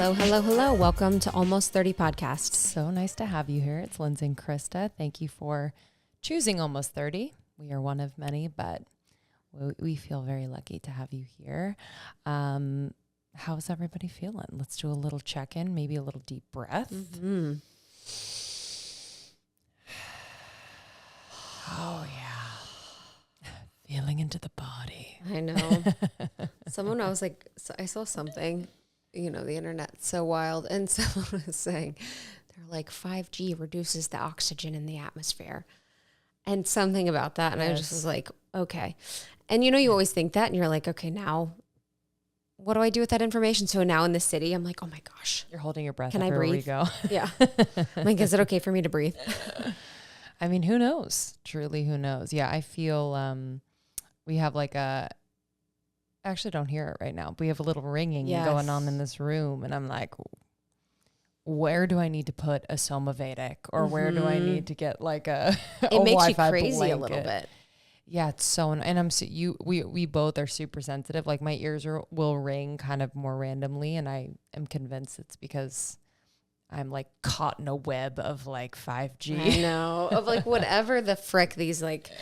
Hello, hello, hello. Welcome to Almost 30 Podcast. So nice to have you here. It's Lindsey and Krista. Thank you for choosing Almost 30. We are one of many, but we feel very lucky to have you here. How's everybody feeling? Let's do a little check-in, maybe a little deep breath. Mm-hmm. Oh, yeah. Feeling into the body. I know. I saw something, the internet's so wild. And someone was saying, they're like 5G reduces the oxygen in the atmosphere and something about that. And I just was like, okay. And you always think that and you're like, okay, now what do I do with that information? So now in the city, I'm like, oh my gosh. You're holding your breath. Can I breathe? We go. Yeah. I'm like, is it okay for me to breathe? I mean, who knows? Truly, who knows? Yeah, I feel we have like I actually don't hear it right now, but we have a little ringing going on in this room. And I'm like, where do I need to put a Somavedic or where do I need to get like a It makes you Wi-Fi crazy blanket? a little bit. Yeah, it's so, and we both are super sensitive. Like my ears will ring kind of more randomly. And I am convinced it's because I'm like caught in a web of like 5G. I know, of like whatever the frick these like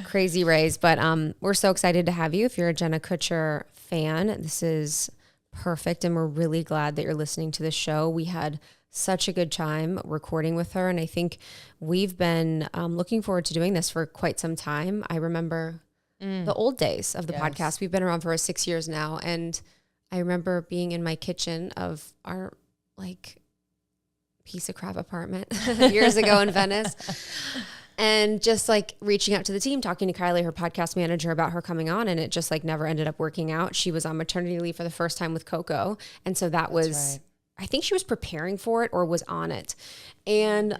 crazy rays. But we're so excited to have you. If you're a Jenna Kutcher fan, this is perfect. And we're really glad that you're listening to the show. We had such a good time recording with her. And I think we've been looking forward to doing this for quite some time. I remember the old days of the podcast. We've been around for 6 years now. And I remember being in my kitchen of our like piece of crap apartment years ago in Venice and just like reaching out to the team, talking to Kylie, her podcast manager, about her coming on, and it just like never ended up working out. She was on maternity leave for the first time with Coco. And so that was, I think she was preparing for it or was on it. And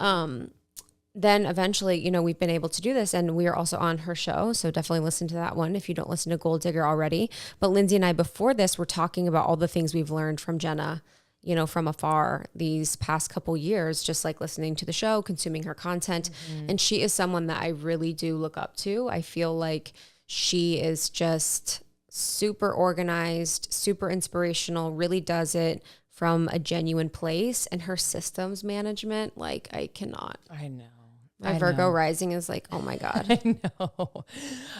then eventually, we've been able to do this, and we are also on her show. So definitely listen to that one if you don't listen to Gold Digger already. But Lindsey and I, before this, were talking about all the things we've learned from Jenna, from afar these past couple years, just like listening to the show, consuming her content. And she is someone that I really do look up to. I feel like she is just super organized, super inspirational, really does it from a genuine place. And her systems management, like I cannot. I know. My Virgo rising is like, oh my God. I know.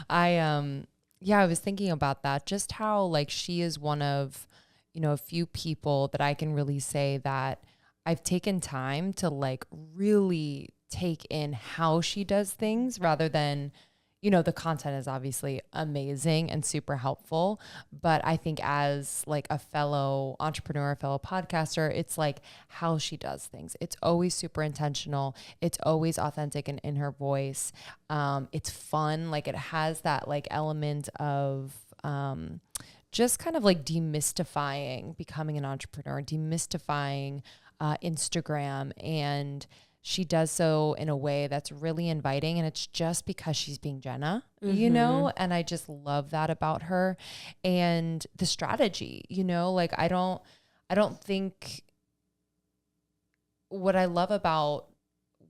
I was thinking about that, just how like she is one of, a few people that I can really say that I've taken time to like really take in how she does things rather than, the content is obviously amazing and super helpful. But I think as like a fellow entrepreneur, fellow podcaster, it's like how she does things. It's always super intentional. It's always authentic and in her voice. It's fun. Like it has that like element of, just kind of like demystifying becoming an entrepreneur, demystifying Instagram. And she does so in a way that's really inviting. And it's just because she's being Jenna, and I just love that about her. And the strategy, like I don't think what I love about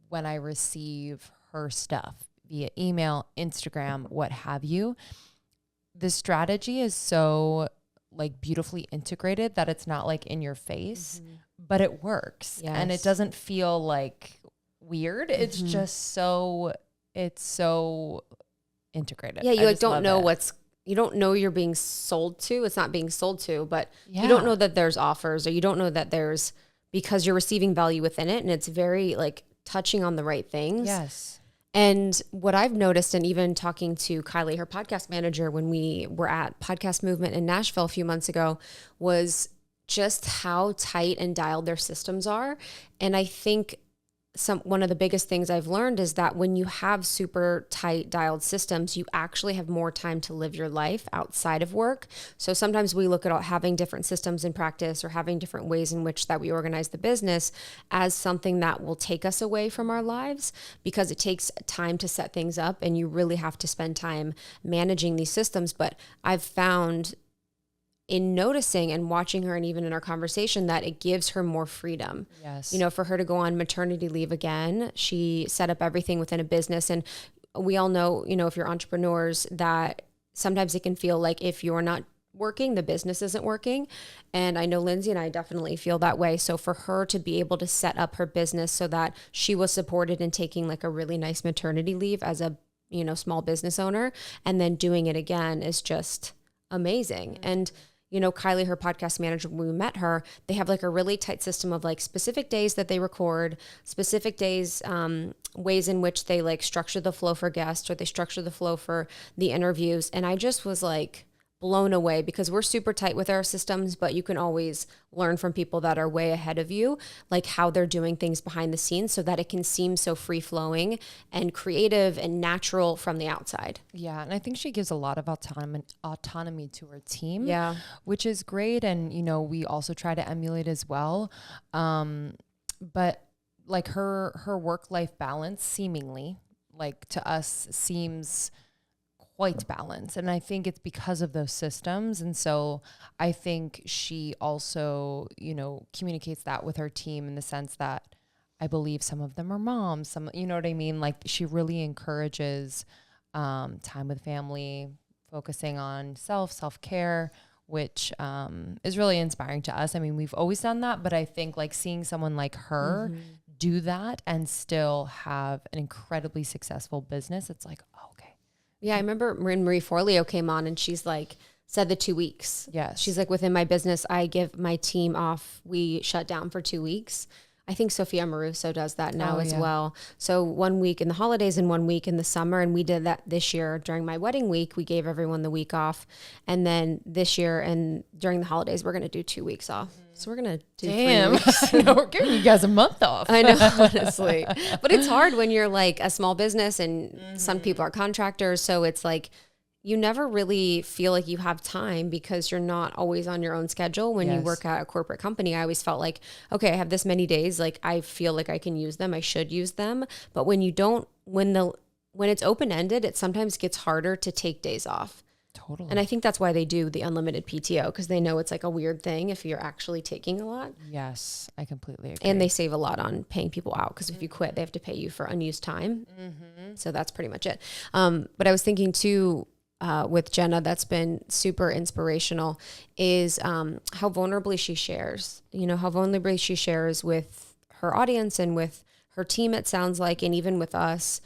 when I receive her stuff via email, Instagram, what have you, the strategy is so like beautifully integrated that it's not like in your face, but it works. Yes. And it doesn't feel like weird. It's just it's so integrated. Yeah. You like don't know you don't know you're being sold to. It's not being sold to, but you don't know that there's offers, or you don't know that there's, because you're receiving value within it. And it's very like touching on the right things. Yes. And what I've noticed, and even talking to Kylie, her podcast manager, when we were at Podcast Movement in Nashville a few months ago, was just how tight and dialed their systems are. And I think one of the biggest things I've learned is that when you have super tight dialed systems, you actually have more time to live your life outside of work. So sometimes we look at having different systems in practice or having different ways in which that we organize the business as something that will take us away from our lives, because it takes time to set things up and you really have to spend time managing these systems. But I've found in noticing and watching her, and even in our conversation, that it gives her more freedom. Yes. For her to go on maternity leave again, she set up everything within a business. And we all know, if you're entrepreneurs, that sometimes it can feel like if you're not working, the business isn't working. And I know Lindsey and I definitely feel that way. So for her to be able to set up her business so that she was supported in taking like a really nice maternity leave as a, you know, small business owner, and then doing it again is just amazing. And you know, Kylie, her podcast manager, when we met her, they have like a really tight system of like specific days that they record, specific days, ways in which they like structure the flow for guests, or they structure the flow for the interviews. And I just was like blown away, because we're super tight with our systems, but you can always learn from people that are way ahead of you, like how they're doing things behind the scenes so that it can seem so free flowing and creative and natural from the outside. Yeah. And I think she gives a lot of autonomy to her team, Yeah, which is great. And, you know, we also try to emulate as well. But like her work-life balance seemingly, like to us, seems quite balanced. And I think it's because of those systems. And so I think she also, you know, communicates that with her team in the sense that I believe some of them are moms, some, you know what I mean? Like she really encourages time with family, focusing on self-care, which is really inspiring to us. I mean, we've always done that, but I think like seeing someone like her do that and still have an incredibly successful business, it's like, oh, okay. Yeah, I remember when Marie Forleo came on and she's like, said the 2 weeks. Yes. She's like, within my business, I give my team off. We shut down for 2 weeks. I think Sophia Maruso does that now as well. So 1 week in the holidays and 1 week in the summer. And we did that this year during my wedding week. We gave everyone the week off. And then this year and during the holidays, we're going to do 2 weeks off. So we're going to do 3 weeks. No, we're giving you guys a month off. I know, honestly. But it's hard when you're like a small business and some people are contractors. So it's like, you never really feel like you have time because you're not always on your own schedule. When you work at a corporate company, I always felt like, okay, I have this many days. Like I feel like I can use them. I should use them. But when you don't, when it's open-ended, it sometimes gets harder to take days off. Totally. And I think that's why they do the unlimited PTO, because they know it's like a weird thing if you're actually taking a lot. Yes, I completely agree. And they save a lot on paying people out, because if you quit, they have to pay you for unused time. So that's pretty much it. But I was thinking too, with Jenna, that's been super inspirational, is how vulnerably she shares, how vulnerably she shares with her audience and with her team, it sounds like, and even with us.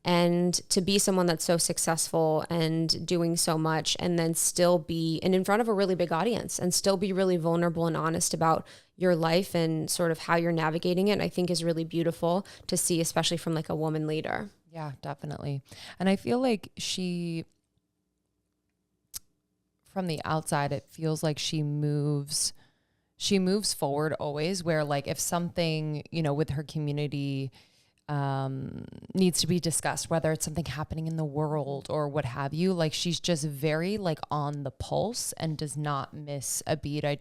And to be someone that's so successful and doing so much, and then still be in front of a really big audience and still be really vulnerable and honest about your life and sort of how you're navigating it, I think is really beautiful to see, especially from like a woman leader. Yeah, definitely. And I feel like from the outside, it feels like she moves forward always, where like if something, with her community needs to be discussed, whether it's something happening in the world or what have you, like she's just very like on the pulse and does not miss a beat. I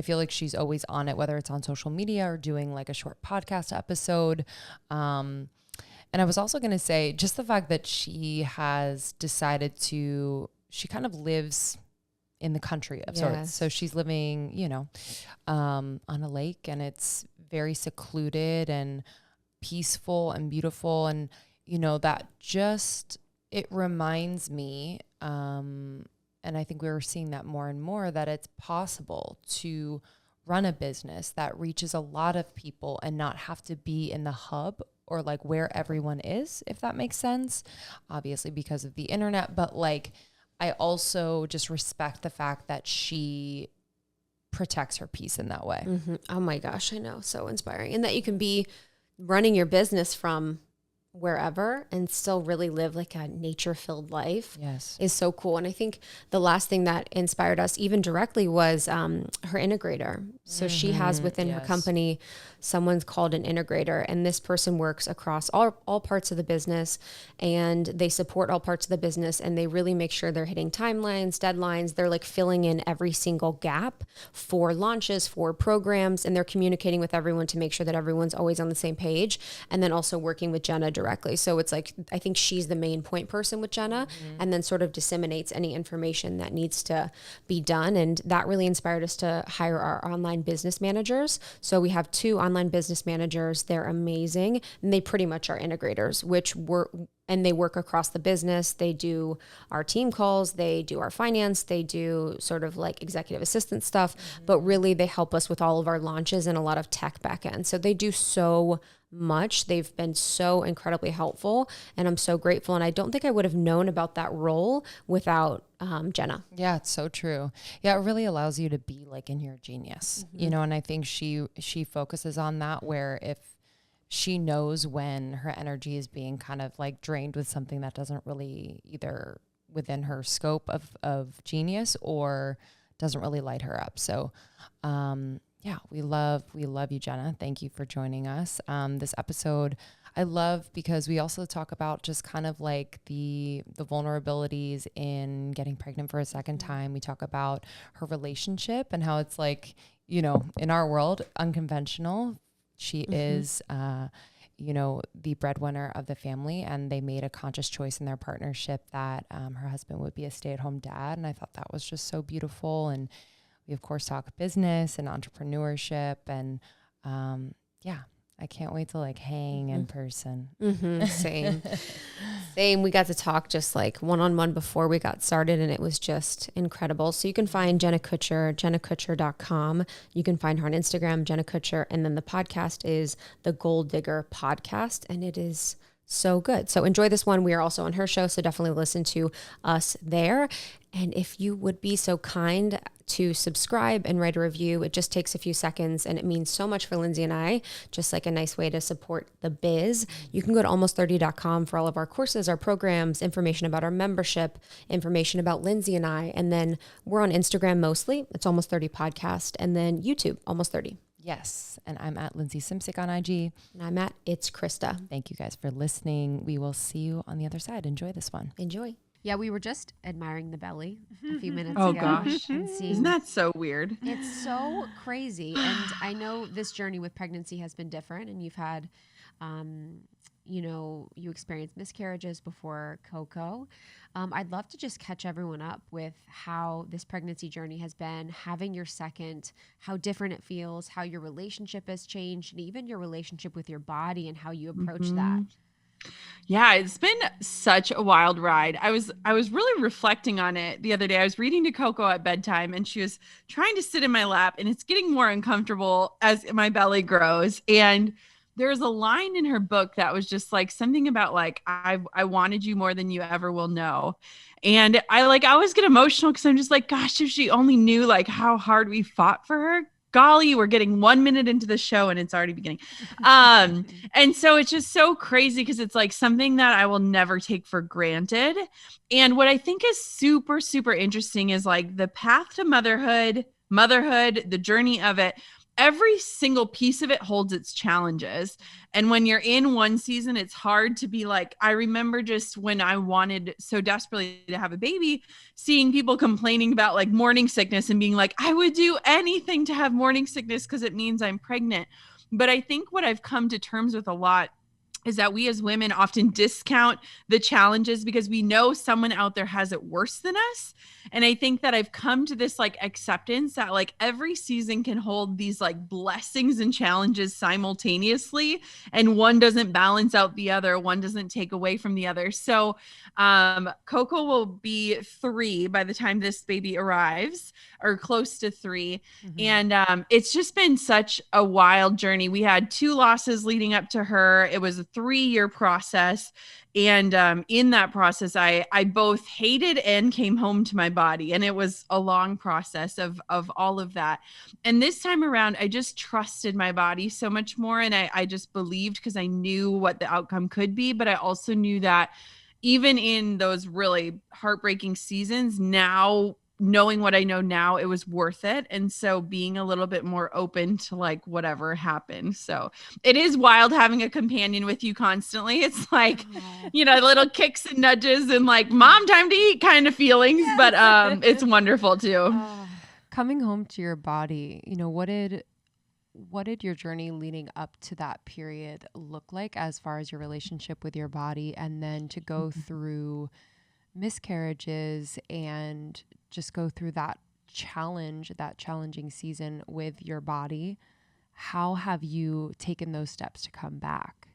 feel like she's always on it, whether it's on social media or doing like a short podcast episode. And I was also going to say just the fact that she has decided she kind of lives in the country of sorts. So she's living, on a lake, and it's very secluded and peaceful and beautiful. And, that it reminds me, and I think we were seeing that more and more, that it's possible to run a business that reaches a lot of people and not have to be in the hub or like where everyone is, if that makes sense, obviously because of the internet. But like, I also just respect the fact that she protects her peace in that way. Mm-hmm. Oh my gosh, I know. So inspiring. And that you can be running your business from wherever and still really live like a nature-filled life is so cool. And I think the last thing that inspired us even directly was her integrator. So she has within her company, someone's called an integrator, and this person works across all parts of the business, and they support all parts of the business, and they really make sure they're hitting timelines, deadlines. They're like filling in every single gap for launches, for programs, and they're communicating with everyone to make sure that everyone's always on the same page. And then also working with Jenna directly directly. So it's like, I think she's the main point person with Jenna, and then sort of disseminates any information that needs to be done. And that really inspired us to hire our online business managers. So we have 2 online business managers. They're amazing. And they pretty much are integrators, and they work across the business. They do our team calls, they do our finance, they do sort of like executive assistant stuff, but really they help us with all of our launches and a lot of tech backend. So they do so much. They've been so incredibly helpful, and I'm so grateful. And I don't think I would have known about that role without Jenna. Yeah, it's so true. Yeah, it really allows you to be like in your genius, you know, and I think she focuses on that, where if she knows when her energy is being kind of like drained with something that doesn't really either within her scope of genius or doesn't really light her up. So, yeah, we love you, Jenna. Thank you for joining us. This episode I love because we also talk about just kind of like the vulnerabilities in getting pregnant for a second time. We talk about her relationship and how it's like, you know, in our world, unconventional. She is, you know, the breadwinner of the family, and they made a conscious choice in their partnership that her husband would be a stay-at-home dad. And I thought that was just so beautiful. And we, of course, talk business and entrepreneurship. And yeah, I can't wait to like hang in person. Same. We got to talk just like one-on-one before we got started, and it was just incredible. So you can find Jenna Kutcher, jennakutcher.com. You can find her on Instagram, Jenna Kutcher. And then the podcast is the Gold Digger Podcast, and it is so good. So enjoy this one. We are also on her show, so definitely listen to us there. And if you would be so kind to subscribe and write a review, it just takes a few seconds, and it means so much for Lindsey and I, just like a nice way to support the biz. You can go to almost30.com for all of our courses, our programs, information about our membership, information about Lindsey and I. And then we're on Instagram mostly. It's Almost 30 Podcast, and then YouTube, Almost 30. Yes. And I'm at Lindsey Simcik on IG. And I'm at It's Krista. Thank you guys for listening. We will see you on the other side. Enjoy this one. Enjoy. Yeah, we were just admiring the belly a few minutes Oh ago. gosh. And seeing, Isn't that so weird? it's so crazy. And I know this journey with pregnancy has been different, and you've had, you know, you experienced miscarriages before Coco. I'd love to just catch everyone up with how this pregnancy journey has been, having your second, how different it feels, how your relationship has changed, and even your relationship with your body and how you approach that. Yeah, it's been such a wild ride. I was really reflecting on it the other day. I was reading to Coco at bedtime, and she was trying to sit in my lap, and it's getting more uncomfortable as my belly grows. And there's a line in her book that was just like something about like, I wanted you more than you ever will know. And I always get emotional because I'm just like, gosh, if she only knew like how hard we fought for her. Golly, we're getting 1 minute into the show and it's already beginning. And so it's just so crazy because it's like something that I will never take for granted. And what I think is super, super interesting is like the path to motherhood, the journey of it. Every single piece of it holds its challenges. And when you're in one season, it's hard to be like, I remember just when I wanted so desperately to have a baby, seeing people complaining about like morning sickness and being like, I would do anything to have morning sickness because it means I'm pregnant. But I think what I've come to terms with a lot is that we as women often discount the challenges because we know someone out there has it worse than us. And I think that I've come to this like acceptance that like every season can hold these like blessings and challenges simultaneously. And one doesn't balance out the other. One doesn't take away from the other. So Coco will be 3 by the time this baby arrives, or close to 3. And it's just been such a wild journey. We had 2 losses leading up to her. It was a 3-year process. And in that process, I both hated and came home to my body. And it was a long process of all of that. And this time around, I just trusted my body so much more. And I just believed because I knew what the outcome could be. But I also knew that even in those really heartbreaking seasons, now knowing what I know now, it was worth it. And so being a little bit more open to like whatever happened. So it is wild having a companion with you constantly. It's like, you know, little kicks and nudges and like mom time to eat kind of feelings, but it's wonderful too. Coming home to your body, you know, what did what did your journey leading up to that period look like as far as your relationship with your body, and then to go through miscarriages and just go through that challenging season with your body? How have you taken those steps to come back?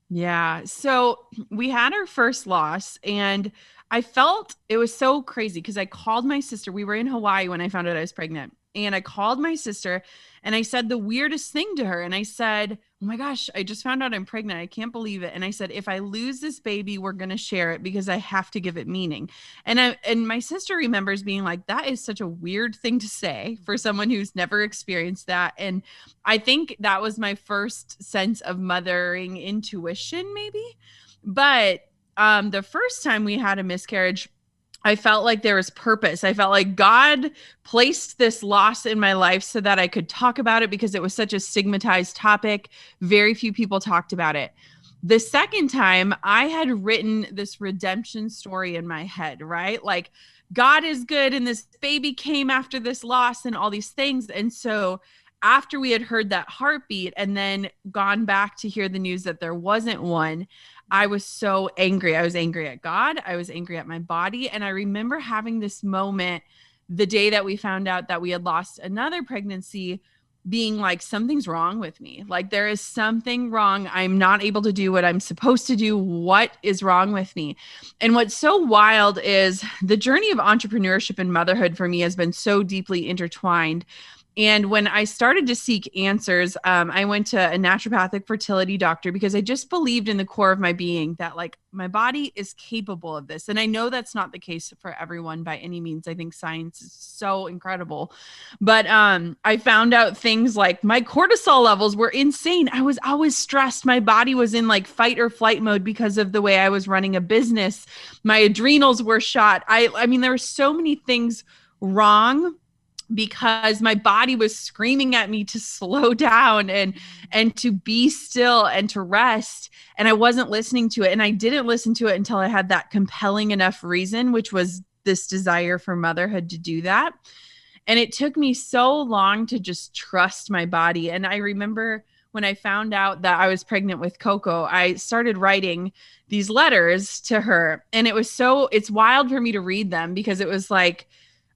Yeah. So we had our first loss, and I felt it was so crazy because I called my sister. We were in Hawaii when I found out I was pregnant, and I called my sister and I said the weirdest thing to her. And I said, oh my gosh, I just found out I'm pregnant. I can't believe it. And I said, if I lose this baby, we're going to share it because I have to give it meaning. And my sister remembers being like, that is such a weird thing to say for someone who's never experienced that. And I think that was my first sense of mothering intuition, maybe. But the first time we had a miscarriage, I felt like there was purpose. I felt like God placed this loss in my life so that I could talk about it because it was such a stigmatized topic. Very few people talked about it. The second time, I had written this redemption story in my head, right? Like, God is good and this baby came after this loss and all these things. And so after we had heard that heartbeat and then gone back to hear the news that there wasn't one, I was so angry. I was angry at God. I was angry at my body. And I remember having this moment the day that we found out that we had lost another pregnancy, being like, something's wrong with me. Like, there is something wrong. I'm not able to do what I'm supposed to do. What is wrong with me? And what's so wild is the journey of entrepreneurship and motherhood for me has been so deeply intertwined. And when I started to seek answers, I went to a naturopathic fertility doctor because I just believed in the core of my being that, like, my body is capable of this. And I know that's not the case for everyone by any means. I think science is so incredible. But I found out things like my cortisol levels were insane. I was always stressed. My body was in like fight or flight mode because of the way I was running a business. My adrenals were shot. I mean, there were so many things wrong because my body was screaming at me to slow down and to be still and to rest. And I wasn't listening to it. And I didn't listen to it until I had that compelling enough reason, which was this desire for motherhood to do that. And it took me so long to just trust my body. And I remember when I found out that I was pregnant with Coco, I started writing these letters to her. And it's wild for me to read them because it was like,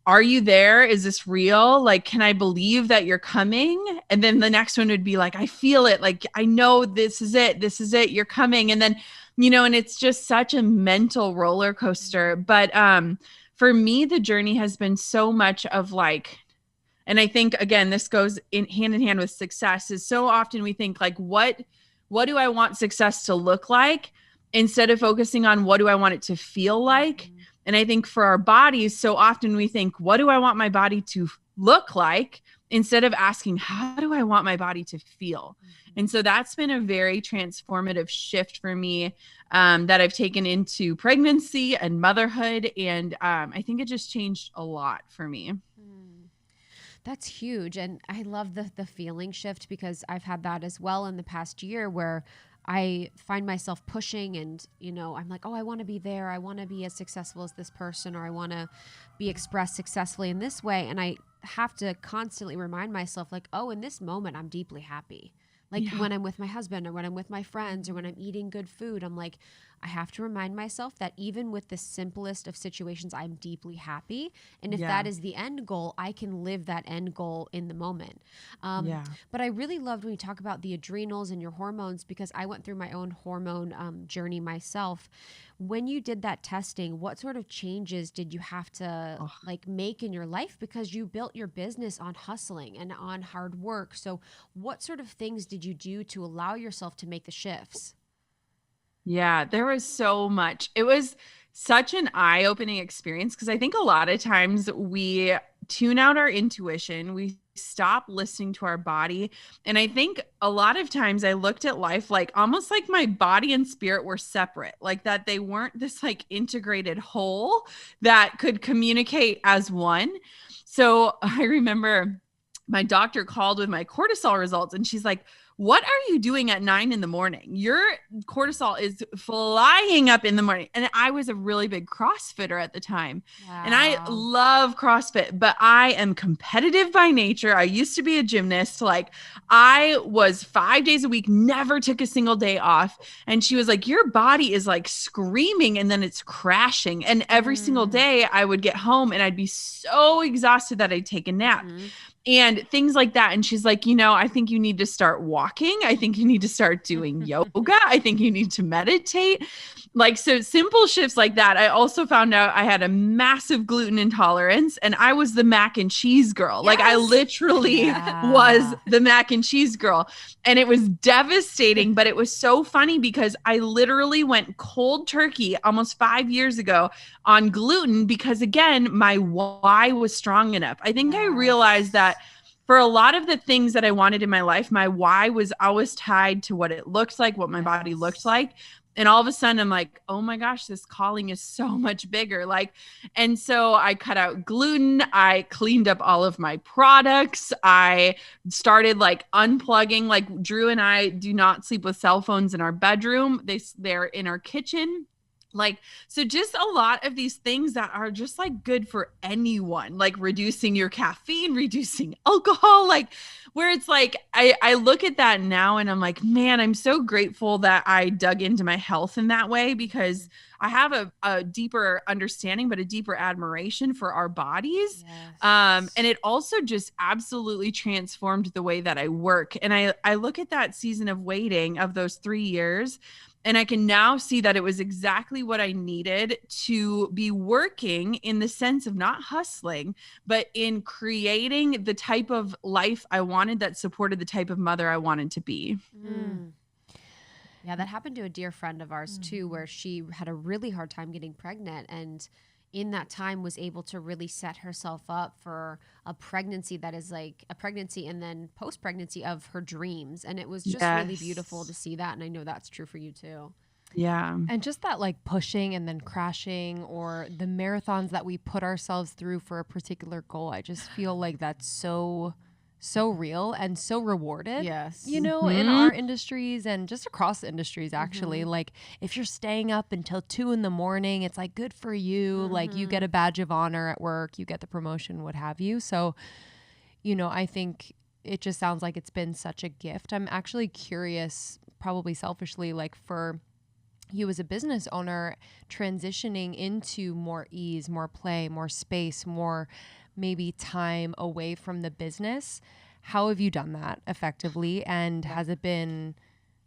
are you there? Is this real? Like, can I believe that you're coming? And then the next one would be like, I feel it. Like, I know this is it. This is it. You're coming. And then, and it's just such a mental roller coaster. But for me, the journey has been so much of like, and I think, again, this goes in hand with success, is so often we think like, what do I want success to look like? Instead of focusing on what do I want it to feel like? And I think for our bodies, so often we think, what do I want my body to look like? Instead of asking, how do I want my body to feel? And so that's been a very transformative shift for me that I've taken into pregnancy and motherhood. And I think it just changed a lot for me. That's huge. And I love the feeling shift because I've had that as well in the past year where I find myself pushing and, I'm like, oh, I want to be there. I want to be as successful as this person, or I want to be expressed successfully in this way. And I have to constantly remind myself like, oh, in this moment, I'm deeply happy. Like when I'm with my husband or when I'm with my friends or when I'm eating good food, I'm like, I have to remind myself that even with the simplest of situations, I'm deeply happy. And if that is the end goal, I can live that end goal in the moment. But I really loved when you talk about the adrenals and your hormones, because I went through my own hormone journey myself. When you did that testing, what sort of changes did you have to make in your life? Because you built your business on hustling and on hard work. So what sort of things did you do to allow yourself to make the shifts? Yeah, there was so much. It was such an eye-opening experience because I think a lot of times we tune out our intuition. We stop listening to our body. And I think a lot of times I looked at life like almost like my body and spirit were separate, like that they weren't this like integrated whole that could communicate as one. So I remember my doctor called with my cortisol results and she's like, what are you doing at 9 a.m? Your cortisol is flying up in the morning. And I was a really big CrossFitter at the time. Wow. And I love CrossFit, but I am competitive by nature. I used to be a gymnast. Like I was 5 days a week, never took a single day off. And she was like, your body is like screaming and then it's crashing. And every single day I would get home and I'd be so exhausted that I'd take a nap. And things like that. And she's like, I think you need to start walking. I think you need to start doing yoga. I think you need to meditate. Like, so simple shifts like that. I also found out I had a massive gluten intolerance and I was the mac and cheese girl. Yes. Like I literally was the mac and cheese girl. And it was devastating, but it was so funny because I literally went cold turkey almost 5 years ago on gluten because again, my why was strong enough. I think I realized that for a lot of the things that I wanted in my life, my why was always tied to what it looked like, what my body looked like. And all of a sudden I'm like, oh my gosh, this calling is so much bigger. And so I cut out gluten. I cleaned up all of my products. I started unplugging. Like Drew and I do not sleep with cell phones in our bedroom. They're in our kitchen. So just a lot of these things that are just good for anyone, like reducing your caffeine, reducing alcohol, where it's I look at that now and I'm like, man, I'm so grateful that I dug into my health in that way because I have a deeper understanding, but a deeper admiration for our bodies. Yes. And it also just absolutely transformed the way that I work. And I look at that season of waiting of those 3 years. And I can now see that it was exactly what I needed to be working in the sense of not hustling, but in creating the type of life I wanted that supported the type of mother I wanted to be. Mm. Yeah, that happened to a dear friend of ours too, where she had a really hard time getting pregnant and in that time was able to really set herself up for a pregnancy that is like a pregnancy and then post-pregnancy of her dreams. And it was just really beautiful to see that. And I know that's true for you too. Yeah. And just that pushing and then crashing or the marathons that we put ourselves through for a particular goal. I just feel like that's so real and so rewarded. Yes. In our industries and just across the industries, actually. If you're staying up until 2 a.m, it's good for you. You get a badge of honor at work, you get the promotion, what have you. So, I think it just sounds like it's been such a gift. I'm actually curious, probably selfishly, for you as a business owner transitioning into more ease, more play, more space, more maybe time away from the business. How have you done that effectively? And has it been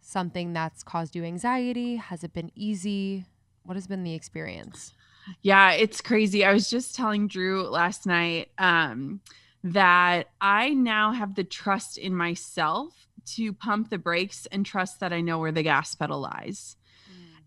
something that's caused you anxiety? Has it been easy? What has been the experience? Yeah, it's crazy. I was just telling Drew last night that I now have the trust in myself to pump the brakes and trust that I know where the gas pedal lies.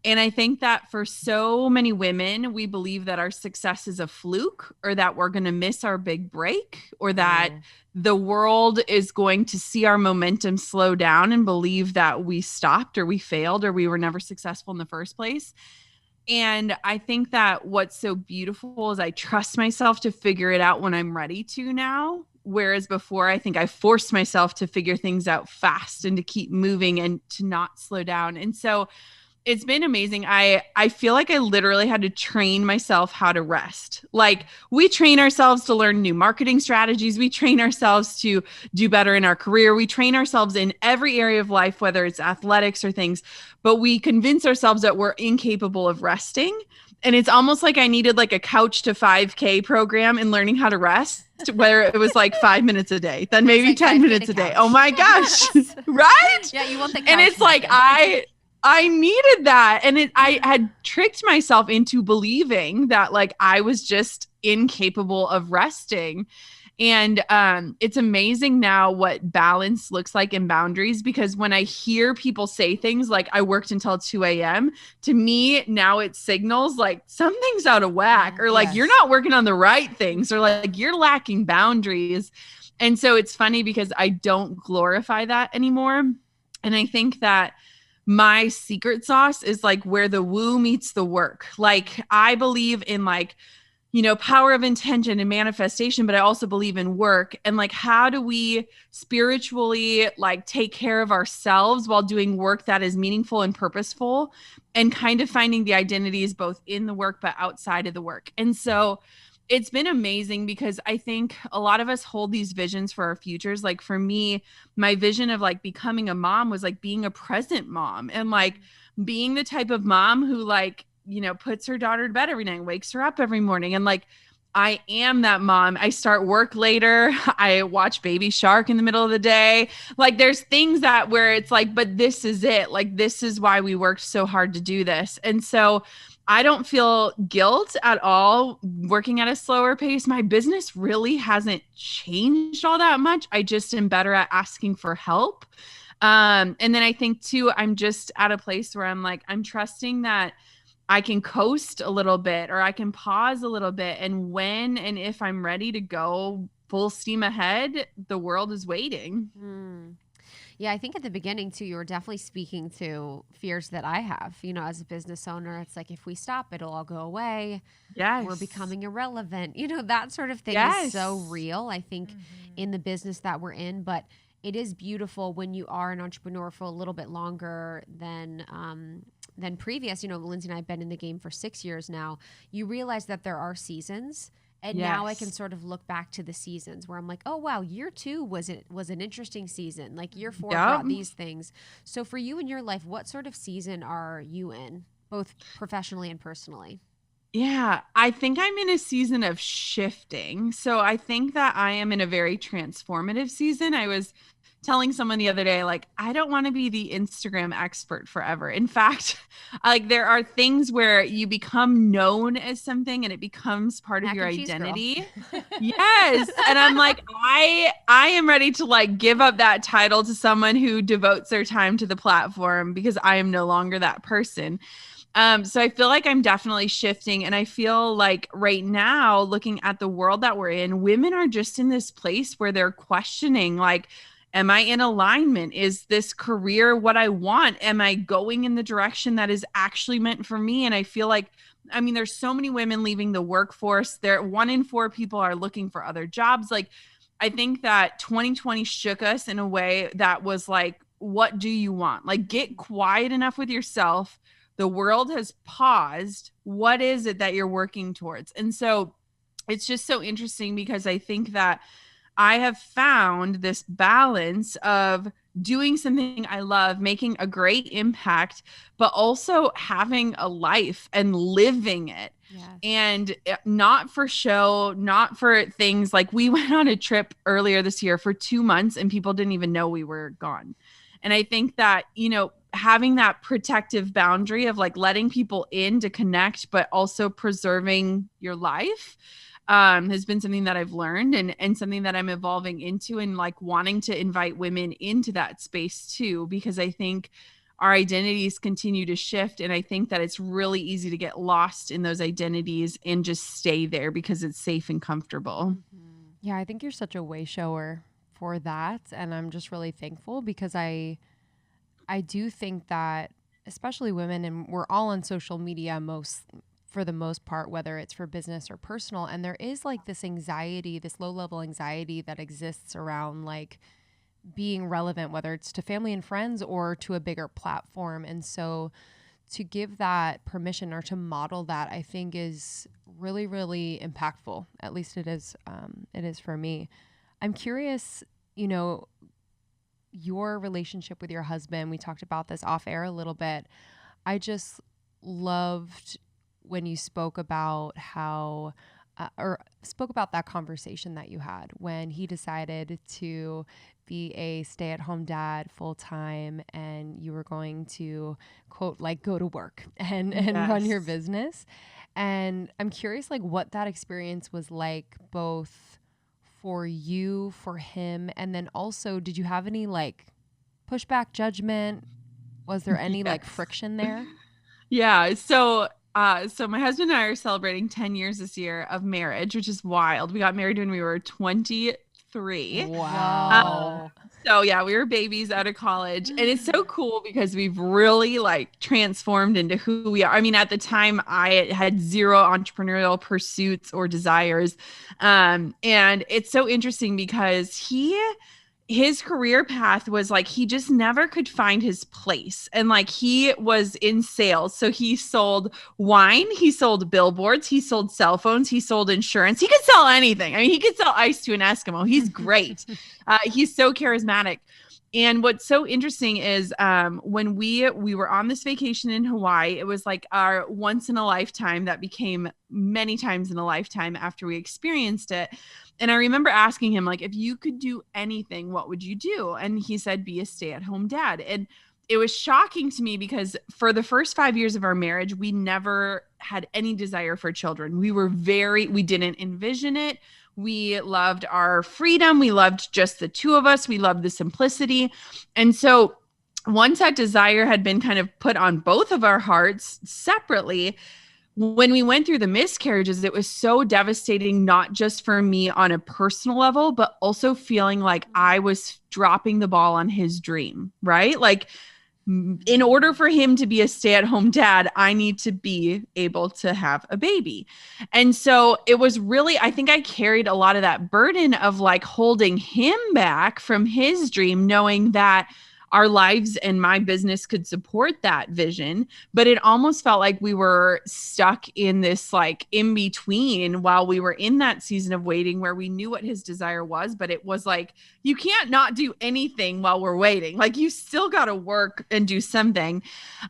And I think that for so many women, we believe that our success is a fluke or that we're going to miss our big break or that the world is going to see our momentum slow down and believe that we stopped or we failed or we were never successful in the first place. And I think that what's so beautiful is I trust myself to figure it out when I'm ready to now. Whereas before, I think I forced myself to figure things out fast and to keep moving and to not slow down. And so it's been amazing. I feel like I literally had to train myself how to rest. We train ourselves to learn new marketing strategies. We train ourselves to do better in our career. We train ourselves in every area of life, whether it's athletics or things, but we convince ourselves that we're incapable of resting. And it's almost like I needed a couch to 5K program in learning how to rest, where it was 5 minutes a day, then maybe 10 minutes a day. Oh my gosh. Right? Yeah, you want the couch. And it's I needed that. And I had tricked myself into believing that I was just incapable of resting. And it's amazing now what balance looks like in boundaries, because when I hear people say things like I worked until 2 a.m., to me now it signals something's out of whack or you're not working on the right things or you're lacking boundaries. And so it's funny because I don't glorify that anymore. And I think that my secret sauce is where the woo meets the work. I believe in power of intention and manifestation, but I also believe in work. And like, how do we spiritually like take care of ourselves while doing work that is meaningful and purposeful, and kind of finding the identities both in the work, but outside of the work. And so it's been amazing because I think a lot of us hold these visions for our futures. Like for me, my vision of like becoming a mom was like being a present mom and like being the type of mom who like, puts her daughter to bed every night, wakes her up every morning. And like, I am that mom. I start work later. I watch Baby Shark in the middle of the day. Like there's things that where it's like, but this is it. Like, this is why we worked so hard to do this. And so I don't feel guilt at all working at a slower pace. My business really hasn't changed all that much. I just am better at asking for help. And then I think too, I'm just at a place where I'm like, I'm trusting that I can coast a little bit or I can pause a little bit. And when and if I'm ready to go full steam ahead, the world is waiting. Yeah, I think at the beginning too, you were definitely speaking to fears that I have, as a business owner. It's like, if we stop, it'll all go away. Yes. We're becoming irrelevant. That sort of thing is so real, I think, in the business that we're in. But it is beautiful when you are an entrepreneur for a little bit longer than previous. Lindsey and I have been in the game for 6 years now. You realize that there are seasons. And now I can sort of look back to the seasons where I'm like, oh, wow, year 2 was an interesting season. Like year 4 brought these things. So for you in your life, what sort of season are you in, both professionally and personally? Yeah, I think I'm in a season of shifting. So I think that I am in a very transformative season. I was telling someone the other day, like, I don't want to be the Instagram expert forever. In fact, like there are things where you become known as something and it becomes part of your identity. Yes. And I'm like, I am ready to like give up that title to someone who devotes their time to the platform because I am no longer that person. So I feel like I'm definitely shifting, and I feel like right now, looking at the world that we're in, women are just in this place where they're questioning, like, am I in alignment? Is this career what I want? Am I going in the direction that is actually meant for me? And I feel like, there's so many women leaving the workforce. 1 in 4 people are looking for other jobs. Like, I think that 2020 shook us in a way that was like, what do you want? Like, get quiet enough with yourself. The world has paused. What is it that you're working towards? And so it's just so interesting because I think that I have found this balance of doing something I love, making a great impact, but also having a life and living it. Yes. And not for show, not for things like we went on a trip earlier this year for 2 months and people didn't even know we were gone. And I think that, having that protective boundary of like letting people in to connect, but also preserving your life has been something that I've learned and something that I'm evolving into, and like wanting to invite women into that space too, because I think our identities continue to shift. And I think that it's really easy to get lost in those identities and just stay there because it's safe and comfortable. Yeah, I think you're such a way shower for that. And I'm just really thankful because I do think that especially women, and we're all on social media for the most part, whether it's for business or personal. And there is like this anxiety, this low level anxiety that exists around like being relevant, whether it's to family and friends or to a bigger platform. And so to give that permission or to model that, I think is really, really impactful. At least it is for me. I'm curious, your relationship with your husband. We talked about this off air a little bit. I just loved when you spoke about how, spoke about that conversation that you had when he decided to be a stay-at-home dad full-time and you were going to, quote, like go to work and run your business. And I'm curious, like, what that experience was like, both for you, for him, and then also, did you have any like pushback, judgment? Was there any like friction there? Yeah. So my husband and I are celebrating 10 years this year of marriage, which is wild. We got married when we were 23. 3. Wow. So yeah, we were babies out of college, and it's so cool because we've really like transformed into who we are. I mean, at the time I had zero entrepreneurial pursuits or desires. And it's so interesting because his career path was like, he just never could find his place. And like, he was in sales. So he sold wine, he sold billboards, he sold cell phones, he sold insurance. He could sell anything. I mean, he could sell ice to an Eskimo. He's great. He's so charismatic. And what's so interesting is when we were on this vacation in Hawaii, it was like our once in a lifetime that became many times in a lifetime after we experienced it. And I remember asking him, like, if you could do anything, what would you do? And he said, be a stay-at-home dad. And it was shocking to me because for the first 5 years of our marriage, we never had any desire for children. We didn't envision it. We loved our freedom. We loved just the two of us. We loved the simplicity. And so once that desire had been kind of put on both of our hearts separately, when we went through the miscarriages, it was so devastating, not just for me on a personal level, but also feeling like I was dropping the ball on his dream, right? Like, in order for him to be a stay-at-home dad, I need to be able to have a baby. And so it was really, I think I carried a lot of that burden of like holding him back from his dream, knowing that our lives and my business could support that vision. But it almost felt like we were stuck in this like in between while we were in that season of waiting where we knew what his desire was, but it was like, you can't not do anything while we're waiting. Like you still got to work and do something.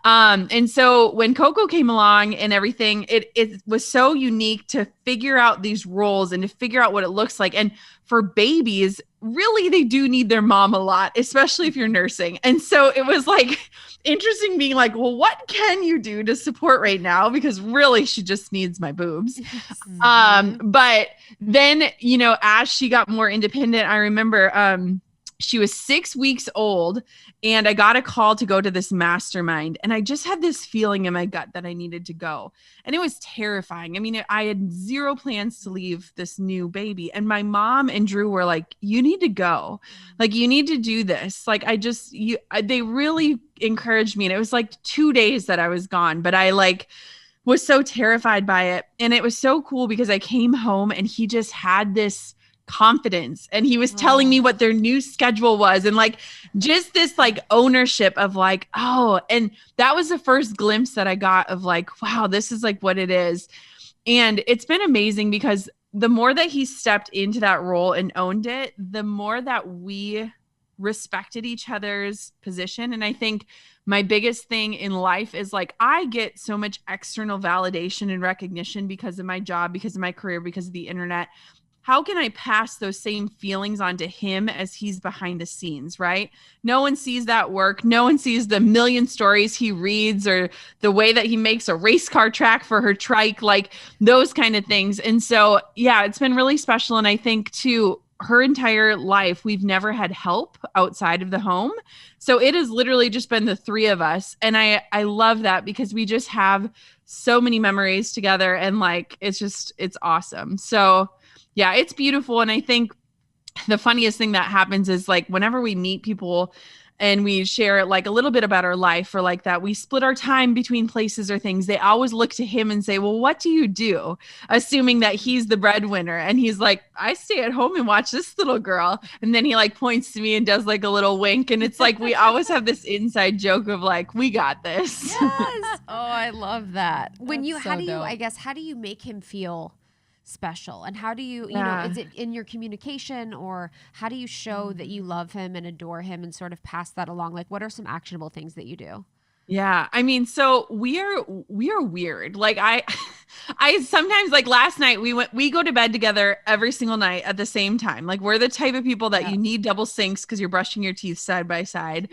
And so when Coco came along and everything, it was so unique to figure out these roles and to figure out what it looks like. And for babies, really, they do need their mom a lot, especially if you're nursing. And so it was like interesting being like, well, what can you do to support right now? Because really she just needs my boobs. But then, you know, as she got more independent, I remember, she was 6 weeks old and I got a call to go to this mastermind. And I just had this feeling in my gut that I needed to go. And it was terrifying. I mean, I had zero plans to leave this new baby. And my mom and Drew were like, you need to go. Like, you need to do this. Like, they really encouraged me. And it was like 2 days that I was gone, but I like was so terrified by it. And it was so cool because I came home and he just had this confidence and he was telling me what their new schedule was and like just this like ownership of like, oh, and that was the first glimpse that I got of like, wow, this is like what it is. And it's been amazing because the more that he stepped into that role and owned it, the more that we respected each other's position. And I think my biggest thing in life is like, I get so much external validation and recognition because of my job, because of my career, because of the internet. How can I pass those same feelings on to him as he's behind the scenes, right? No one sees that work. No one sees the million stories he reads or the way that he makes a race car track for her trike, like those kind of things. And so, yeah, it's been really special. And I think too, her entire life, we've never had help outside of the home. So it has literally just been the three of us. And I love that because we just have so many memories together and like, it's awesome. So yeah, it's beautiful. And I think the funniest thing that happens is like whenever we meet people and we share like a little bit about our life or like that, we split our time between places or things. They always look to him and say, well, what do you do? Assuming that he's the breadwinner. And he's like, I stay at home and watch this little girl. And then he like points to me and does like a little wink. And it's like, we always have this inside joke of like, we got this. Yes. Oh, I love that. How do you make him feel special? And how do you know, is it in your communication or how do you show that you love him and adore him and sort of pass that along? Like, what are some actionable things that you do? Yeah. I mean, so we are weird. Like I sometimes like last night we go to bed together every single night at the same time. Like we're the type of people that you need double sinks because you're brushing your teeth side by side.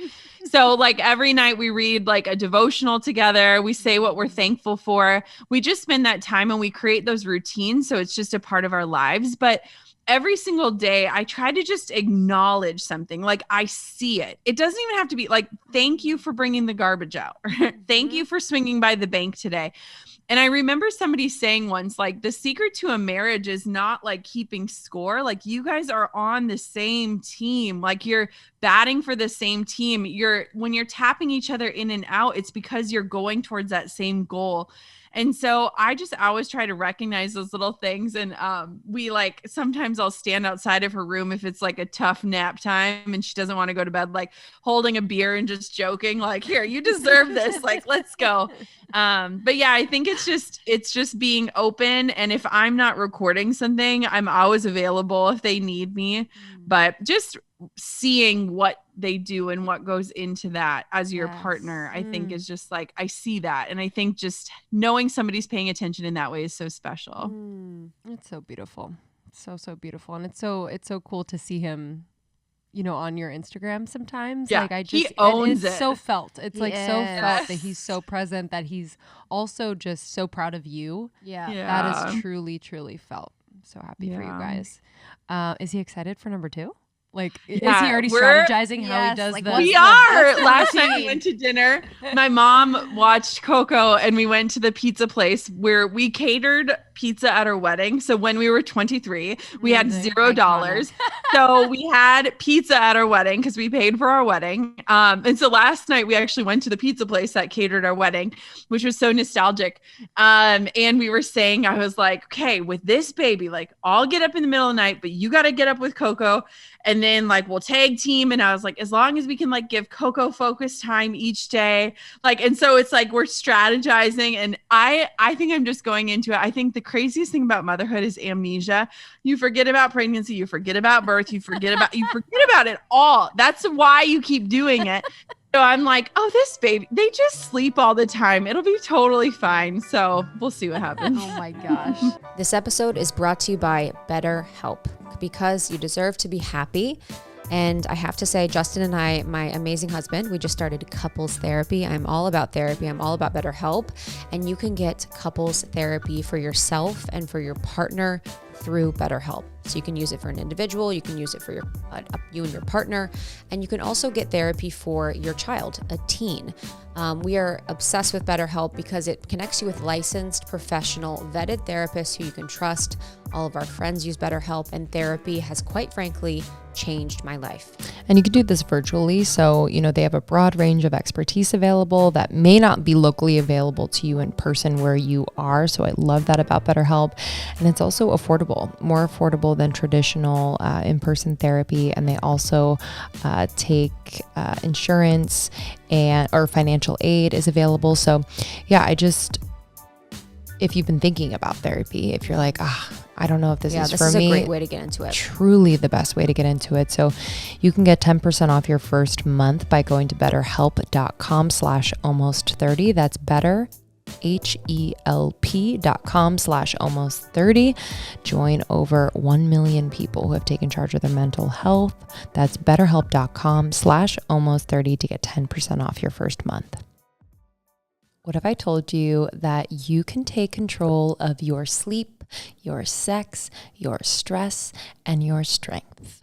So like every night we read like a devotional together. We say what we're thankful for. We just spend that time and we create those routines. So it's just a part of our lives. But every single day, I try to just acknowledge something. Like I see it. It doesn't even have to be like, thank you for bringing the garbage out. Thank you for swinging by the bank today. And I remember somebody saying once, like, the secret to a marriage is not like keeping score. Like, you guys are on the same team. Like, you're batting for the same team. When you're tapping each other in and out, it's because you're going towards that same goal. And so I always try to recognize those little things. And we like, sometimes I'll stand outside of her room if it's like a tough nap time and she doesn't want to go to bed, like holding a beer and just joking, like, here, you deserve this. Like, let's go. But yeah, I think it's just being open. And if I'm not recording something, I'm always available if they need me. But just seeing what they do and what goes into that as your partner, I think is just like, I see that. And I think just knowing somebody's paying attention in that way is so special. It's so beautiful. So beautiful. And it's so cool to see him, you know, on your Instagram sometimes. Yeah, like he owns it's it. so felt. It's like so felt that he's so present, that he's also just so proud of you. Yeah. That is truly, truly felt. I'm so happy for you guys. Is he excited for number 2? Like, is he already strategizing how he does like, the? We are. Last night we went to dinner. My mom watched Coco and we went to the pizza place where we catered pizza at our wedding. So when we were 23, we had $0. So we had pizza at our wedding because we paid for our wedding. And so last night we actually went to the pizza place that catered our wedding, which was so nostalgic. And we were saying, I was like, okay, with this baby, like, I'll get up in the middle of the night, but you got to get up with Coco. And then like, we'll tag team. And I was like, as long as we can like give Coco focus time each day, like, and so it's like, we're strategizing. And I think I'm just going into it. I think the craziest thing about motherhood is amnesia. You forget about pregnancy. You forget about birth. You forget about it all. That's why you keep doing it. So I'm like, oh, this baby, they just sleep all the time. It'll be totally fine. So we'll see what happens. Oh my gosh. This episode is brought to you by BetterHelp, because you deserve to be happy. And I have to say, Justin and I, my amazing husband, we just started couples therapy. I'm all about therapy. I'm all about BetterHelp. And you can get couples therapy for yourself and for your partner through BetterHelp. So you can use it for an individual, you can use it for you and your partner, and you can also get therapy for your child, a teen. We are obsessed with BetterHelp because it connects you with licensed, professional, vetted therapists who you can trust. All of our friends use BetterHelp, and therapy has, quite frankly, changed my life. And you can do this virtually. So, you know, they have a broad range of expertise available that may not be locally available to you in person where you are. So I love that about BetterHelp. And it's also affordable, more affordable than traditional in-person therapy. And they also take insurance or financial aid is available. So yeah, if you've been thinking about therapy, if you're like, I don't know if this is for me. This is a great way to get into it. Truly the best way to get into it. So you can get 10% off your first month by going to betterhelp.com/almost30. That's betterhelp.com/almost30. Join over 1 million people who have taken charge of their mental health. That's betterhelp.com/almost30 to get 10% off your first month. What if I told you that you can take control of your sleep, your sex, your stress, and your strength?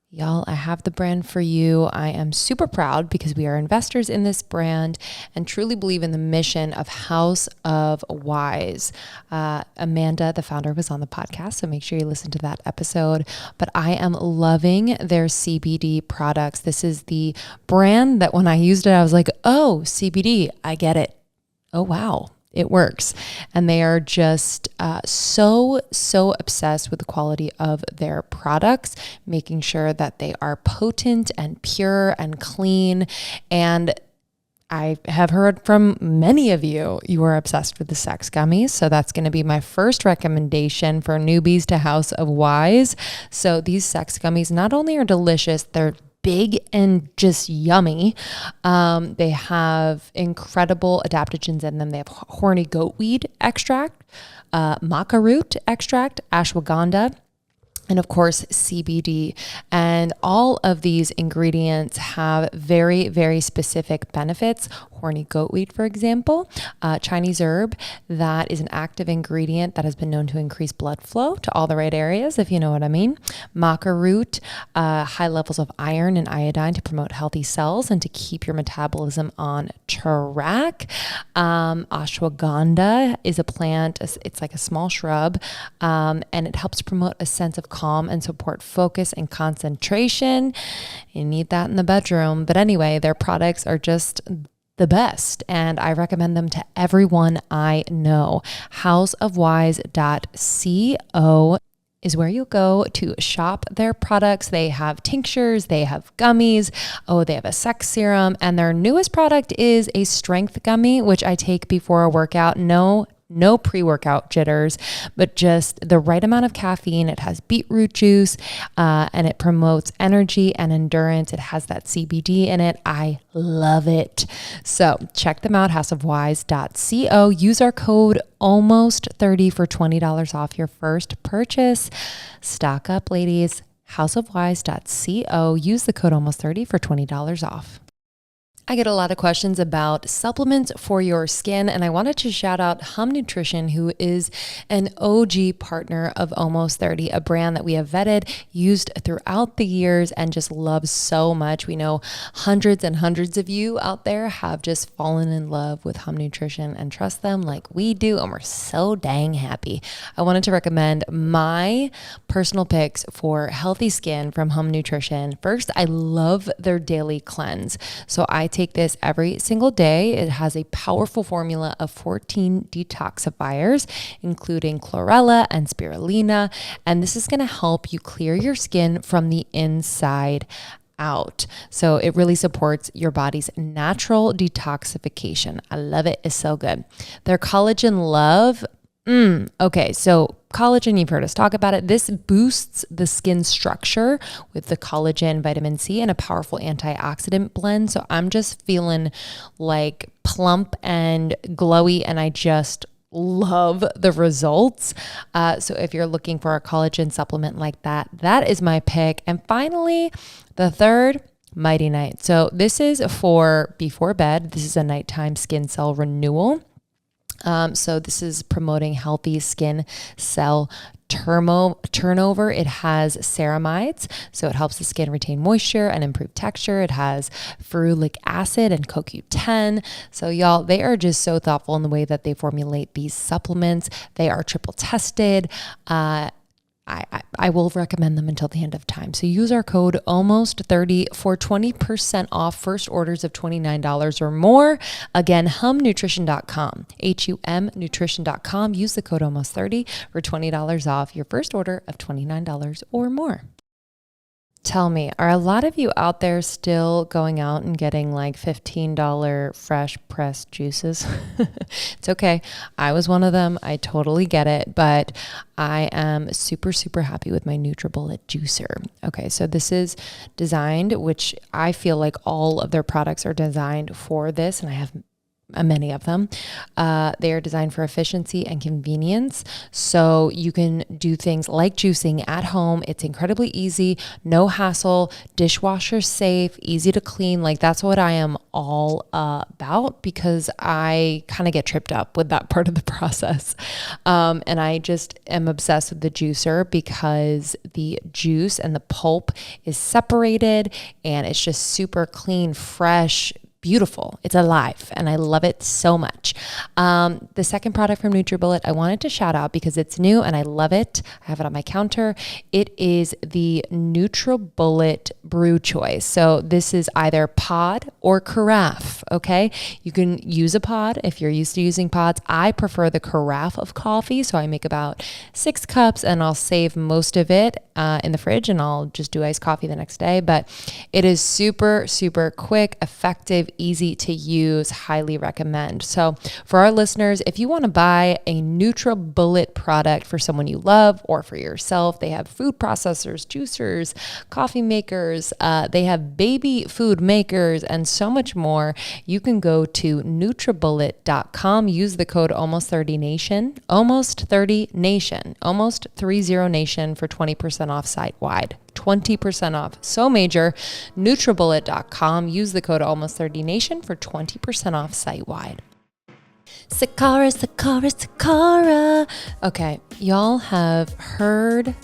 Y'all, I have the brand for you. I am super proud because we are investors in this brand and truly believe in the mission of House of Wise. Amanda, the founder, was on the podcast, so make sure you listen to that episode. But I am loving their CBD products. This is the brand that when I used it, I was like, oh, CBD, I get it. Oh, wow, it works. And they are just so obsessed with the quality of their products, making sure that they are potent and pure and clean. And I have heard from many of you are obsessed with the sex gummies. So that's going to be my first recommendation for newbies to House of Wise. So these sex gummies not only are delicious, they're big and just yummy. They have incredible adaptogens in them. They have horny goatweed extract, maca root extract, ashwagandha, and of course, CBD. And all of these ingredients have very, very specific benefits. Horny goatweed, for example, Chinese herb, that is an active ingredient that has been known to increase blood flow to all the right areas, if you know what I mean. Maca root, high levels of iron and iodine to promote healthy cells and to keep your metabolism on track. Ashwagandha is a plant, it's like a small shrub, and it helps promote a sense of calm and support focus and concentration. You need that in the bedroom. But anyway, their products are just the best, and I recommend them to everyone I know. houseofwise.co is where you'll go to shop their products. They have tinctures, they have gummies, they have a sex serum, and their newest product is a strength gummy, which I take before a workout. No pre-workout jitters, but just the right amount of caffeine. It has beetroot juice, and it promotes energy and endurance. It has that CBD in it. I love it. So check them out, houseofwise.co. Use our code almost30 for $20 off your first purchase. Stock up, ladies. houseofwise.co. Use the code almost30 for $20 off. I get a lot of questions about supplements for your skin, and I wanted to shout out Hum Nutrition, who is an OG partner of Almost 30, a brand that we have vetted, used throughout the years, and just love so much. We know hundreds and hundreds of you out there have just fallen in love with Hum Nutrition and trust them like we do, and we're so dang happy. I wanted to recommend my personal picks for healthy skin from Hum Nutrition. First, I love their daily cleanse. So I take this every single day. It has a powerful formula of 14 detoxifiers, including chlorella and spirulina. And this is going to help you clear your skin from the inside out. So it really supports your body's natural detoxification. I love it. It's so good. Their Collagen Love. Okay, so collagen, you've heard us talk about it. This boosts the skin structure with the collagen, vitamin C, and a powerful antioxidant blend. So I'm just feeling like plump and glowy, and I just love the results. So if you're looking for a collagen supplement like that, that is my pick. And finally, the third, Mighty Night. So this is for before bed. This is a nighttime skin cell renewal. So this is promoting healthy skin cell turnover. It has ceramides, so it helps the skin retain moisture and improve texture. It has ferulic acid and CoQ10. So y'all, they are just so thoughtful in the way that they formulate these supplements. They are triple tested. I will recommend them until the end of time. So use our code almost30 for 20% off first orders of $29 or more. Again, humnutrition.com, HUM nutrition.com. Use the code almost30 for $20 off your first order of $29 or more. Tell me, are a lot of you out there still going out and getting like $15 fresh pressed juices? It's okay. I was one of them. I totally get it, but I am super, super happy with my NutriBullet juicer. Okay, so this is designed, which I feel like all of their products are designed for this, and I have many of them. They are designed for efficiency and convenience. So you can do things like juicing at home. It's incredibly easy, no hassle, dishwasher safe, easy to clean. Like that's what I am all about, because I kind of get tripped up with that part of the process. And I just am obsessed with the juicer because the juice and the pulp is separated and it's just super clean, fresh, beautiful. It's alive and I love it so much. The second product from NutriBullet I wanted to shout out because it's new and I love it. I have it on my counter. It is the NutriBullet Brew Choice. So this is either pod or carafe, okay? You can use a pod if you're used to using pods. I prefer the carafe of coffee, so I make about 6 cups and I'll save most of it in the fridge and I'll just do iced coffee the next day. But it is super, super quick, effective, easy to use, highly recommend. So for our listeners, if you want to buy a NutriBullet product for someone you love or for yourself, they have food processors, juicers, coffee makers, they have baby food makers, and so much more. You can go to NutriBullet.com, use the code almost30nation, almost30nation, almost30nation for 20% off site-wide. 20% off. So major. NutriBullet.com. Use the code almost30nation for 20% off site-wide. Sakara, Sakara, Sakara. Okay, y'all have heard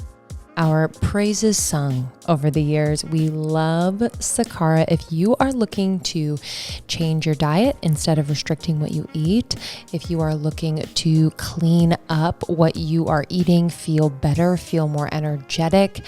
our praises sung over the years. We love Sakara. If you are looking to change your diet instead of restricting what you eat, if you are looking to clean up what you are eating, feel better, feel more energetic,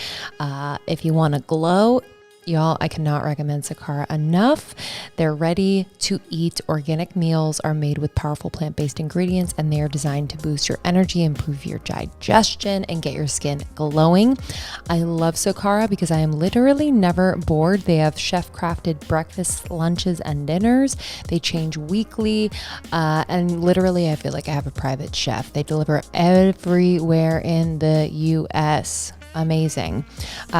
if you want to glow, y'all, I cannot recommend Sakara enough. They're ready to eat organic meals, are made with powerful plant-based ingredients, and they are designed to boost your energy, improve your digestion, and get your skin glowing. I love Sakara because I am literally never bored. They have chef-crafted breakfasts, lunches, and dinners. They change weekly, and literally I feel like I have a private chef. They deliver everywhere in the US. Amazing.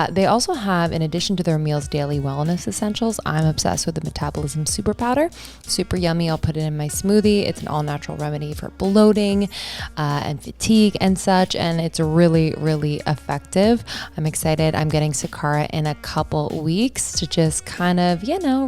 They also have, in addition to their meals, daily wellness essentials. I'm obsessed with the Metabolism Super Powder. Super yummy. I'll put it in my smoothie. It's an all-natural remedy for bloating and fatigue and such, and it's really, really effective. I'm excited. I'm getting Sakara in a couple weeks to just kind of,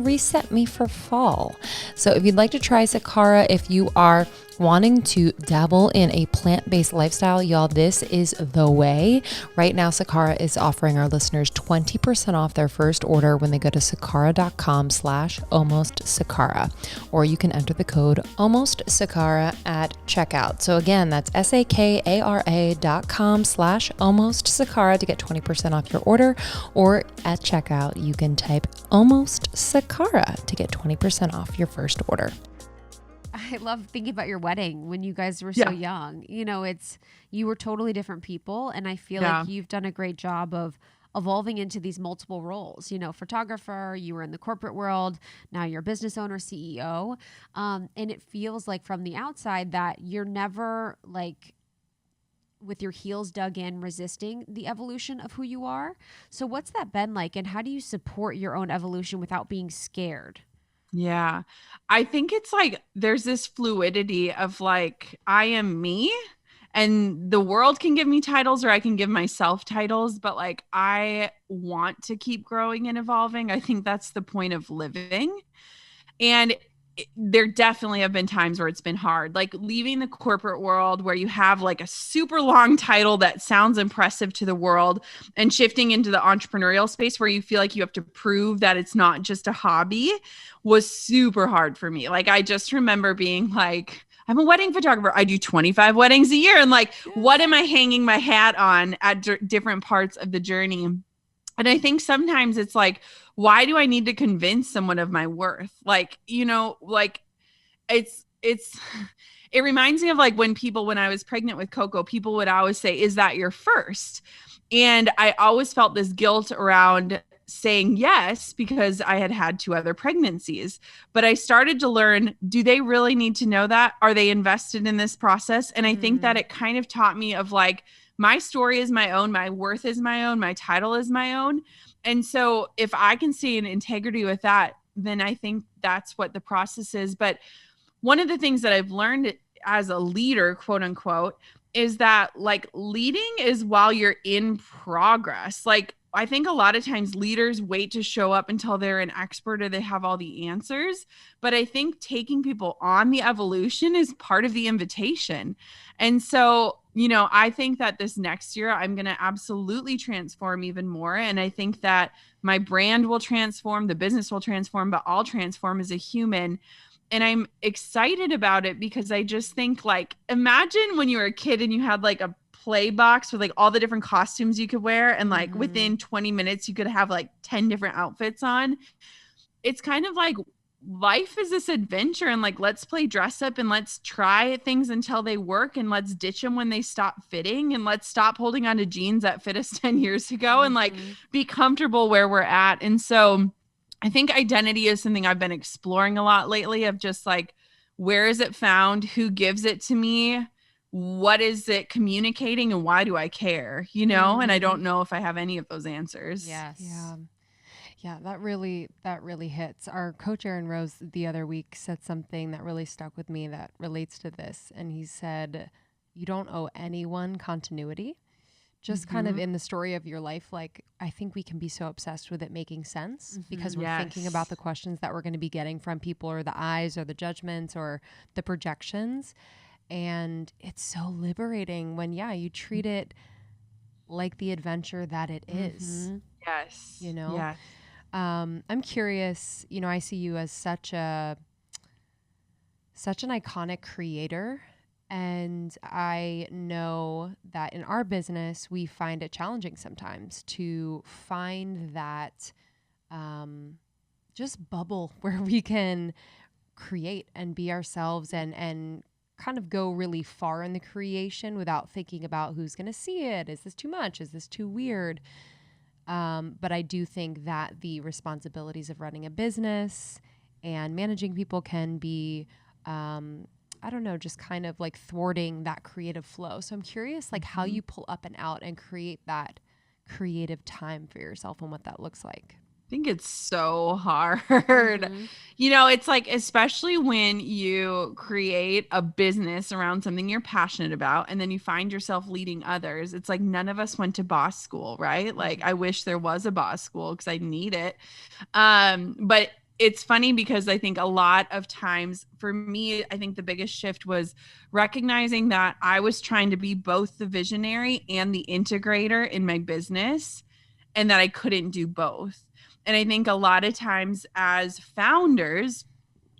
reset me for fall. So if you'd like to try Sakara, if you are wanting to dabble in a plant-based lifestyle, y'all, this is the way. Right now, Sakara is offering our listeners 20% off their first order when they go to sakara.com/almostsakara, or you can enter the code almostsakara at checkout. So again, that's sakara.com/almostsakara to get 20% off your order, or at checkout, you can type almostsakara to get 20% off your first order. I love thinking about your wedding when you guys were so young. You were totally different people. And I feel like you've done a great job of evolving into these multiple roles. Photographer, you were in the corporate world, now you're a business owner, CEO. And it feels like from the outside that you're never with your heels dug in, resisting the evolution of who you are. So what's that been like? And how do you support your own evolution without being scared? Yeah. I think it's there's this fluidity of I am me, and the world can give me titles or I can give myself titles, but I want to keep growing and evolving. I think that's the point of living. And there definitely have been times where it's been hard, leaving the corporate world where you have a super long title that sounds impressive to the world, and shifting into the entrepreneurial space where you feel like you have to prove that it's not just a hobby was super hard for me. I just remember being I'm a wedding photographer. I do 25 weddings a year. And what am I hanging my hat on at different parts of the journey? And I think sometimes it's why do I need to convince someone of my worth? It reminds me of when I was pregnant with Coco, people would always say, is that your first? And I always felt this guilt around saying yes, because I had had 2 other pregnancies. But I started to learn, do they really need to know that? Are they invested in this process? And I think that it kind of taught me of my story is my own, my worth is my own, my title is my own. And so if I can see an integrity with that, then I think that's what the process is. But one of the things that I've learned as a leader, quote unquote, is that leading is while you're in progress. I think a lot of times leaders wait to show up until they're an expert or they have all the answers. But I think taking people on the evolution is part of the invitation. And so, I think that this next year, I'm going to absolutely transform even more. And I think that my brand will transform, the business will transform, but I'll transform as a human. And I'm excited about it because I just think imagine when you were a kid and you had a play box with all the different costumes you could wear, and within 20 minutes you could have 10 different outfits on. It's kind of life is this adventure, and let's play dress up and let's try things until they work, and let's ditch them when they stop fitting, and let's stop holding on to jeans that fit us 10 years ago and be comfortable where we're at. And so I think identity is something I've been exploring a lot lately, of just like, where is it found? Who gives it to me? What is it communicating, and why do I care? You know, and I don't know if I have any of those answers. Yes. Yeah, that really hits. Our coach Aaron Rose the other week said something that really stuck with me that relates to this. And he said, you don't owe anyone continuity. Just kind of in the story of your life, like, I think we can be so obsessed with it making sense because we're thinking about the questions that we're going to be getting from people, or the eyes, or the judgments, or the projections. And it's so liberating when, you treat it like the adventure that it is. Yes. You know? Yes. I'm curious, you know, I see you as such an iconic creator. And I know that in our business, we find it challenging sometimes to find that just bubble where we can create and be ourselves and kind of go really far in the creation without thinking about who's going to see it. Is this too much? Is this too weird? But I do think that the responsibilities of running a business and managing people can be I don't know, just kind of like thwarting that creative flow. So I'm curious, like, how you pull up and out and create that creative time for yourself and what that looks like. I think it's so hard. You know, it's like, especially when you create a business around something you're passionate about, and then you find yourself leading others. It's like, none of us went to boss school, right? Like, I wish there was a boss school because I need it. But it's funny because I think a lot of times for me, I think the biggest shift was recognizing that I was trying to be both the visionary and the integrator in my business, and that I couldn't do both. And I think a lot of times as founders,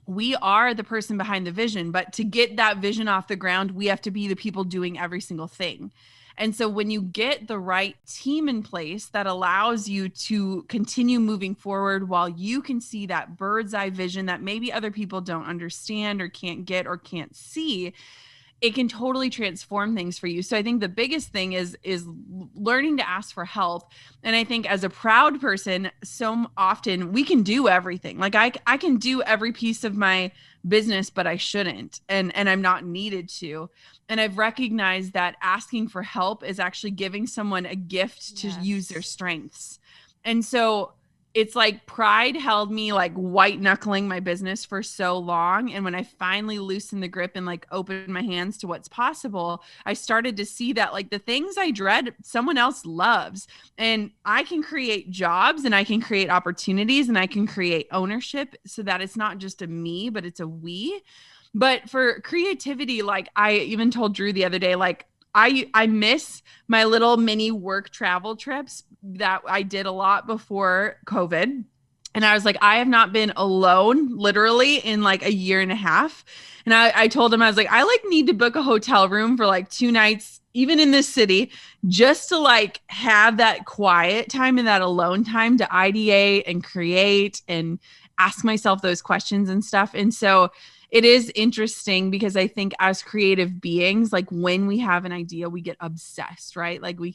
we are the person behind the vision, but to get that vision off the ground, we have to be the people doing every single thing. And so when you get the right team in place that allows you to continue moving forward while you can see that bird's eye vision that maybe other people don't understand or can't get or can't see, it can totally transform things for you. So I think the biggest thing is learning to ask for help. And I think as a proud person, so often we can do everything. Like I can do every piece of my business, but I shouldn't. And I'm not needed to. And I've recognized that asking for help is actually giving someone a gift to use their strengths. And so it's like pride held me like white knuckling my business for so long. And when I finally loosened the grip and like opened my hands to what's possible, I started to see that like the things I dread, someone else loves. And I can create jobs and I can create opportunities and I can create ownership so that it's not just a me, but it's a we. But for creativity, like I even told Drew the other day, like I miss my little mini work travel trips that I did a lot before COVID. And I was like, I have not been alone literally in like a year and a half. And I told him, I was like, I like need to book a hotel room for like 2 nights, even in this city, just to like have that quiet time and that alone time to ideate and create and ask myself those questions and stuff. And so it is interesting because I think as creative beings, like when we have an idea, we get obsessed, right? Like we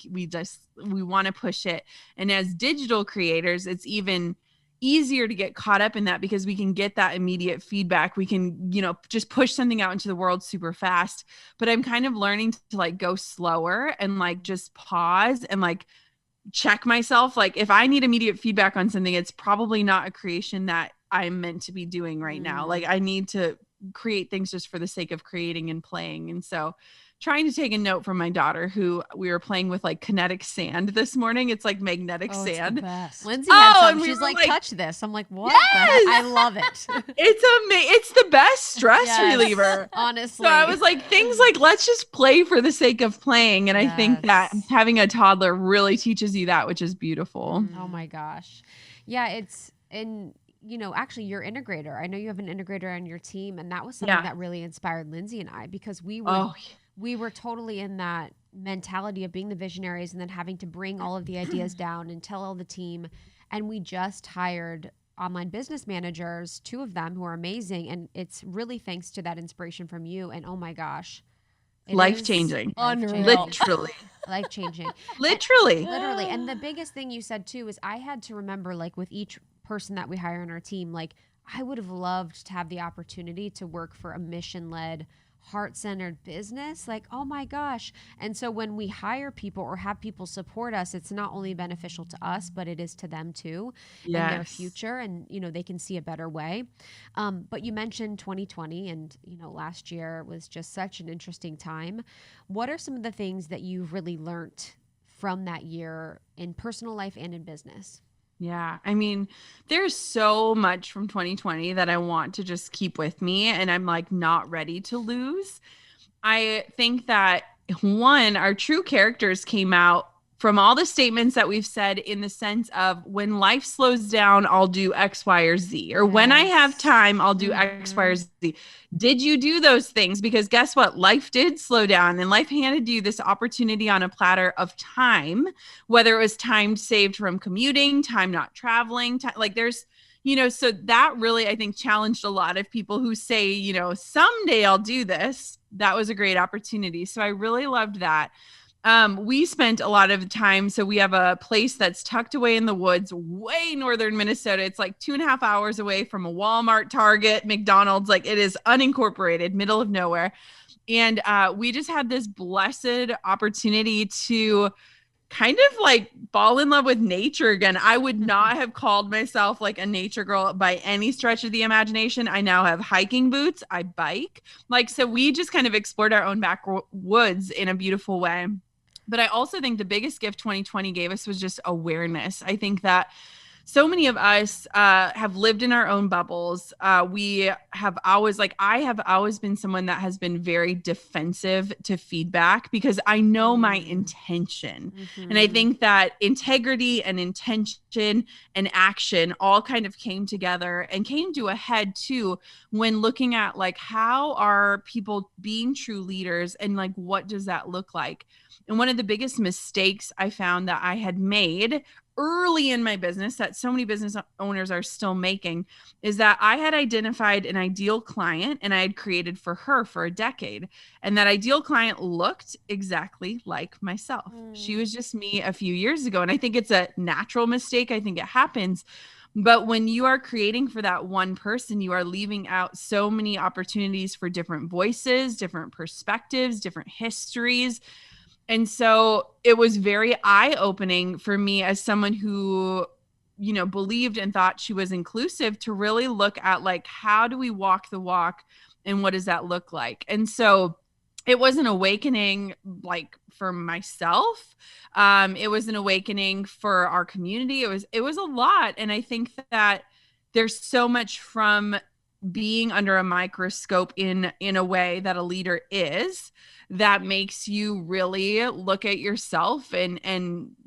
want to push it. And as digital creators, it's even easier to get caught up in that because we can get that immediate feedback. We can, just push something out into the world super fast. But I'm kind of learning to like go slower and like just pause and like check myself. Like if I need immediate feedback on something, it's probably not a creation that I'm meant to be doing right now. Like I need to create things just for the sake of creating and playing. And so trying to take a note from my daughter who we were playing with like kinetic sand this morning. It's like magnetic sand. It's the best. Lindsay had some. And She's like, touch this. I'm like, what? Yes! I love it. It's the best stress reliever. Honestly. So I was like, things like, let's just play for the sake of playing. And I think that having a toddler really teaches you that, which is beautiful. Oh my gosh. Yeah. Actually your integrator, I know you have an integrator on your team, and that was something that really inspired Lindsay and I, because we were totally in that mentality of being the visionaries and then having to bring all of the ideas down and tell all the team. And we just hired online business managers, 2 of them who are amazing. And it's really thanks to that inspiration from you. And oh my gosh. Life-changing. Unreal. Literally. Life-changing. Literally. Literally. And the biggest thing you said too is I had to remember, like with each person that we hire on our team, like I would have loved to have the opportunity to work for a mission-led, heart-centered business. Like, oh my gosh. And so when we hire people or have people support us, it's not only beneficial to us, but it is to them too, in their future. And, you know, they can see a better way. But you mentioned 2020 and, you know, last year was just such an interesting time. What are some of the things that you've really learned from that year in personal life and in business? Yeah. I mean, there's so much from 2020 that I want to just keep with me, and I'm like not ready to lose. I think that one, our true characters came out from all the statements that we've said, in the sense of when life slows down, I'll do X, Y, or Z, or when I have time, I'll do X, Y, or Z. Did you do those things? Because guess what? Life did slow down, and life handed you this opportunity on a platter of time, whether it was time saved from commuting, time not traveling, like there's, you know, so that really, I think, challenged a lot of people who say, you know, someday I'll do this. That was a great opportunity. So I really loved that. We spent a lot of time. So we have a place that's tucked away in the woods, way northern Minnesota. It's like 2.5 hours away from a Walmart, Target, McDonald's. Like it is unincorporated, middle of nowhere. And we just had this blessed opportunity to kind of like fall in love with nature again. I would not have called myself like a nature girl by any stretch of the imagination. I now have hiking boots. I bike. Like, so we just kind of explored our own backwoods in a beautiful way. But I also think the biggest gift 2020 gave us was just awareness. I think that so many of us have lived in our own bubbles. We have always, like, I have always been someone that has been very defensive to feedback because I know my intention. And I think that integrity and intention and action all kind of came together and came to a head too when looking at like, how are people being true leaders and like, what does that look like? And one of the biggest mistakes I found that I had made early in my business that so many business owners are still making is that I had identified an ideal client and I had created for her for a decade. And that ideal client looked exactly like myself. She was just me a few years ago. And I think it's a natural mistake. I think it happens. But when you are creating for that one person, you are leaving out so many opportunities for different voices, different perspectives, different histories. And so it was very eye-opening for me as someone who, you know, believed and thought she was inclusive to really look at like, how do we walk the walk and what does that look like? And so it was an awakening like for myself. It was an awakening for our community. It was a lot. And I think that there's so much from being under a microscope in a way that a leader is, that makes you really look at yourself and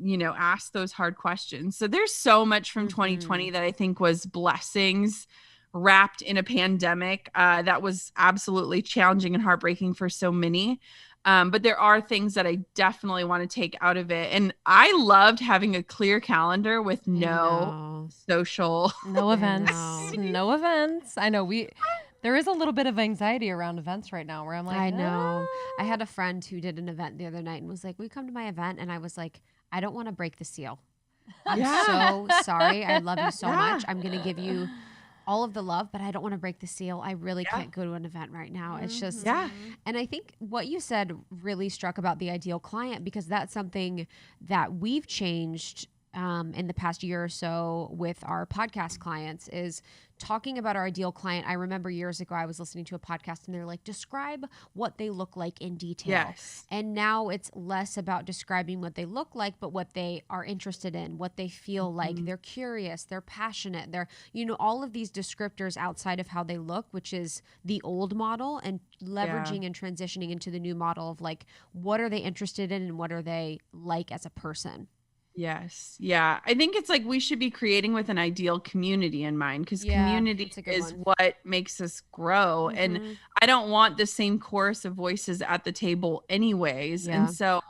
you know, ask those hard questions. So there's so much from 2020 that I think was blessings wrapped in a pandemic that was absolutely challenging and heartbreaking for so many. But there are things that I definitely want to take out of it. And I loved having a clear calendar with no social. No events. No events. I know there is a little bit of anxiety around events right now where I'm like, I know. I had a friend who did an event the other night and was like, will you come to my event? And I was like, I don't want to break the seal. I'm so sorry. I love you so much. I'm going to give you all of the love, but I don't want to break the seal. I really can't go to an event right now. It's just, and I think what you said really struck about the ideal client, because that's something that we've changed in the past year or so with our podcast clients, is talking about our ideal client. I remember years ago, I was listening to a podcast and they're like, describe what they look like in detail. Yes. And now it's less about describing what they look like, but what they are interested in, what they feel like. They're curious, they're passionate, they're, you know, all of these descriptors outside of how they look, which is the old model, and leveraging and transitioning into the new model of like, what are they interested in and what are they like as a person? Yes. Yeah. I think it's like we should be creating with an ideal community in mind, because community is what makes us grow. And I don't want the same chorus of voices at the table anyways. And so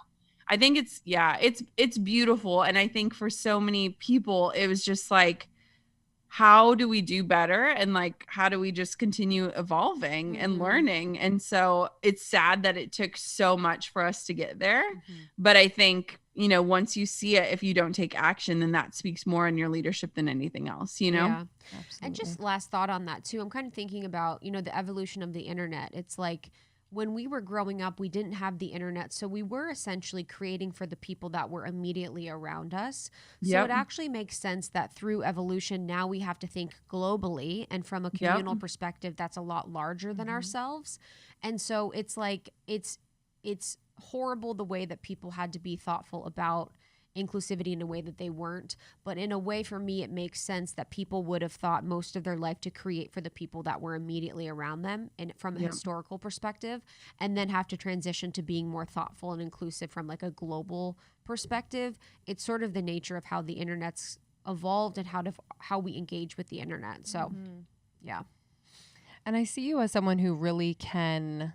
I think it's beautiful. And I think for so many people, it was just like, how do we do better? And like, how do we just continue evolving and learning? And so it's sad that it took so much for us to get there. But I think you know, once you see it, if you don't take action, then that speaks more on your leadership than anything else, you know? Yeah. And just last thought on that too. I'm kind of thinking about, you know, the evolution of the internet. It's like when we were growing up, we didn't have the internet. So we were essentially creating for the people that were immediately around us. So it actually makes sense that through evolution, now we have to think globally. And from a communal perspective, that's a lot larger than ourselves. And so it's like, it's horrible the way that people had to be thoughtful about inclusivity in a way that they weren't. But in a way, for me, it makes sense that people would have thought most of their life to create for the people that were immediately around them and from a historical perspective, and then have to transition to being more thoughtful and inclusive from like a global perspective. It's sort of the nature of how the internet's evolved and how we engage with the internet. So, yeah. And I see you as someone who really can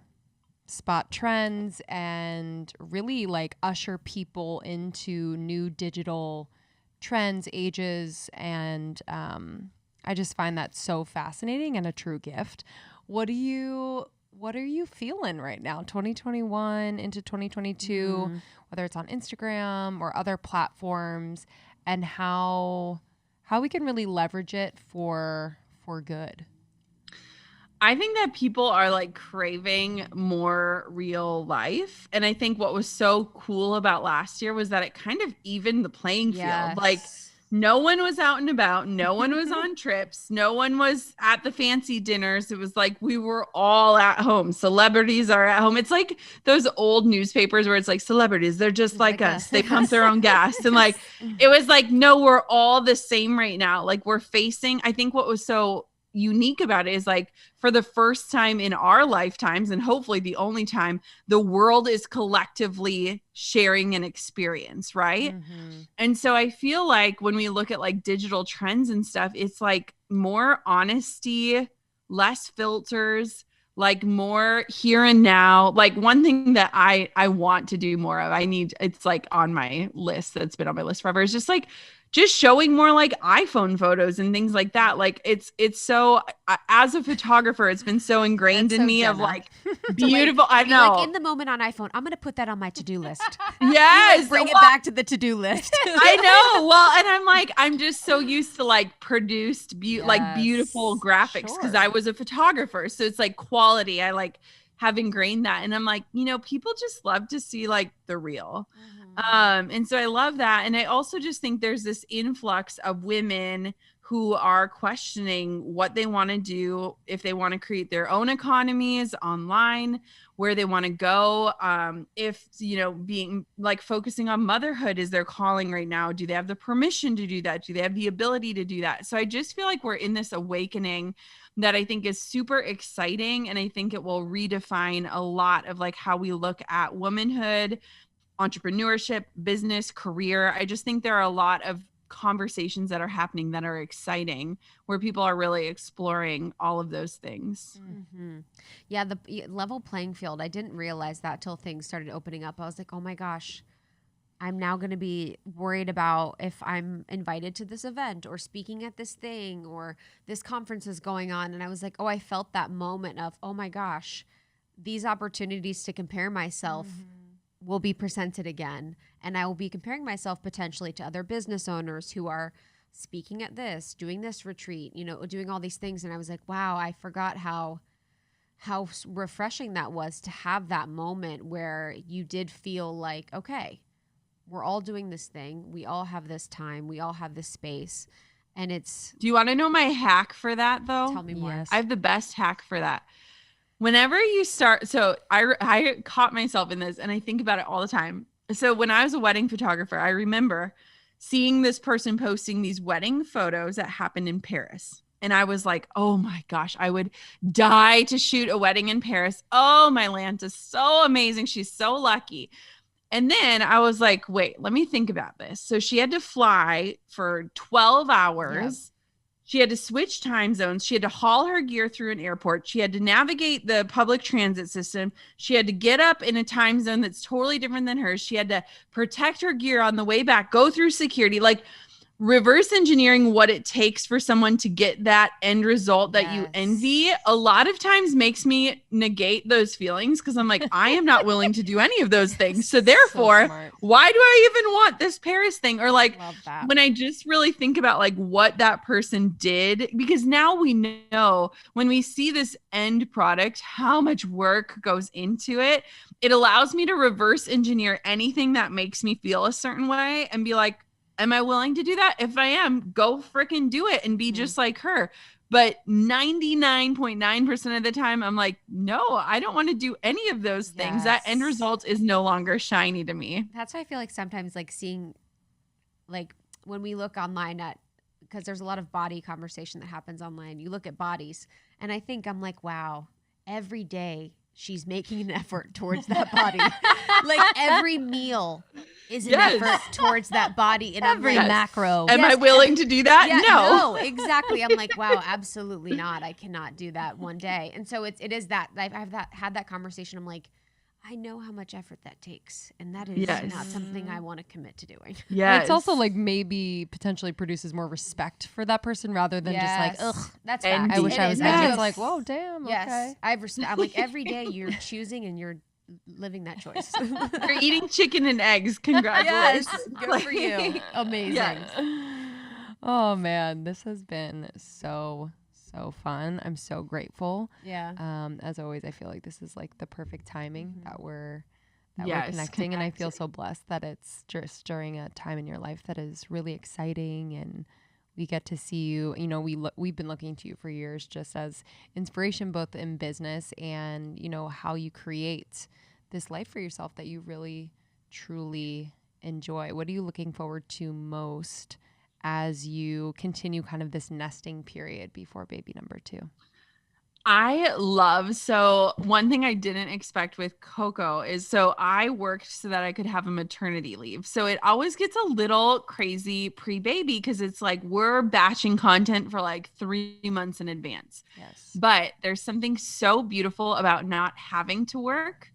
spot trends and really like usher people into new digital trends, ages, and I just find that so fascinating and a true gift. What are you feeling right now, 2021 into 2022, whether it's on Instagram or other platforms, and how we can really leverage it for good? I think that people are like craving more real life. And I think what was so cool about last year was that it kind of evened the playing field. Like no one was out and about. No one was on trips. No one was at the fancy dinners. It was like we were all at home. Celebrities are at home. It's like those old newspapers where it's like celebrities, they're just like us. They pump their own gas. And like, it was like, no, we're all the same right now. Like we're facing, I think what was so unique about it is like for the first time in our lifetimes, and hopefully the only time, the world is collectively sharing an experience, right? And so I feel like when we look at like digital trends and stuff, it's like more honesty, less filters, like more here and now. Like one thing that I want to do more of, it's like on my list, that's been on my list forever, is just showing more like iPhone photos and things like that. Like it's so, as a photographer, it's been so ingrained in me, Jenna, of like beautiful. I know. Like in the moment on iPhone, I'm going to put that on my to-do list. Yes. Bring it back to the to-do list. I know. Well, and I'm like, I'm just so used to like produced, like beautiful graphics because I was a photographer. So it's like quality. I like have ingrained that. And I'm like, you know, people just love to see like the real. And so I love that. And I also just think there's this influx of women who are questioning what they want to do, if they want to create their own economies online, where they want to go. If, you know, being like focusing on motherhood is their calling right now. Do they have the permission to do that? Do they have the ability to do that? So I just feel like we're in this awakening that I think is super exciting. And I think it will redefine a lot of like how we look at womanhood, entrepreneurship, business, career. I just think there are a lot of conversations that are happening that are exciting, where people are really exploring all of those things. Yeah, the level playing field. I didn't realize that till things started opening up. I was like, oh my gosh, I'm now going to be worried about if I'm invited to this event or speaking at this thing or this conference is going on. And I was like, oh, I felt that moment of, oh my gosh, these opportunities to compare myself will be presented again. And I will be comparing myself potentially to other business owners who are speaking at this, doing this retreat, you know, doing all these things. And I was like, wow, I forgot how refreshing that was to have that moment where you did feel like, okay, we're all doing this thing. We all have this time. We all have this space. And it's... Do you want to know my hack for that though? Tell me more. Yes. I have the best hack for that. Whenever you start, so I caught myself in this and I think about it all the time. So when I was a wedding photographer, I remember seeing this person posting these wedding photos that happened in Paris. And I was like, oh my gosh, I would die to shoot a wedding in Paris. Oh, my Lanta's so amazing. She's so lucky. And then I was like, wait, let me think about this. So she had to fly for 12 hours. Yep. She had to switch time zones. She had to haul her gear through an airport. She had to navigate the public transit system. She had to get up in a time zone that's totally different than hers. She had to protect her gear on the way back, go through security. Like reverse engineering what it takes for someone to get that end result that you envy a lot of times makes me negate those feelings, because I'm like, I am not willing to do any of those things. So therefore, why do I even want this Paris thing? Or like when I just really think about like what that person did, because now we know when we see this end product, how much work goes into it. It allows me to reverse engineer anything that makes me feel a certain way and be like, am I willing to do that? If I am, go freaking do it and be just like her. But 99.9% of the time, I'm like, no, I don't want to do any of those things. That end result is no longer shiny to me. That's why I feel like sometimes like seeing, like when we look online at, because there's a lot of body conversation that happens online. You look at bodies and I think I'm like, wow, every day she's making an effort towards that body. Like every meal is an effort towards that body. And every macro. Am I willing to do that? Yeah, no, exactly. I'm like, wow, absolutely not. I cannot do that one day. And so it is that I've had that conversation. I'm like, I know how much effort that takes. And that is not something I want to commit to doing. Yeah. It's also like maybe potentially produces more respect for that person rather than just like, ugh, that's fact. I wish I was just like, whoa, damn. Okay. I'm like, every day you're choosing and you're living that choice. You're eating chicken and eggs. Congratulations. Good for you. Amazing. Yes. Oh man, this has been so fun. I'm so grateful. Yeah. As always, I feel like this is like the perfect timing that we're connecting, and I feel so blessed that it's just during a time in your life that is really exciting, and we get to see you. You know, we've been looking to you for years just as inspiration, both in business and, you know, how you create this life for yourself that you really truly enjoy. What are you looking forward to most as you continue kind of this nesting period before baby number 2? So one thing I didn't expect with Coco is, so I worked so that I could have a maternity leave. So it always gets a little crazy pre-baby because it's like we're batching content for like 3 months in advance. Yes. But there's something so beautiful about not having to work.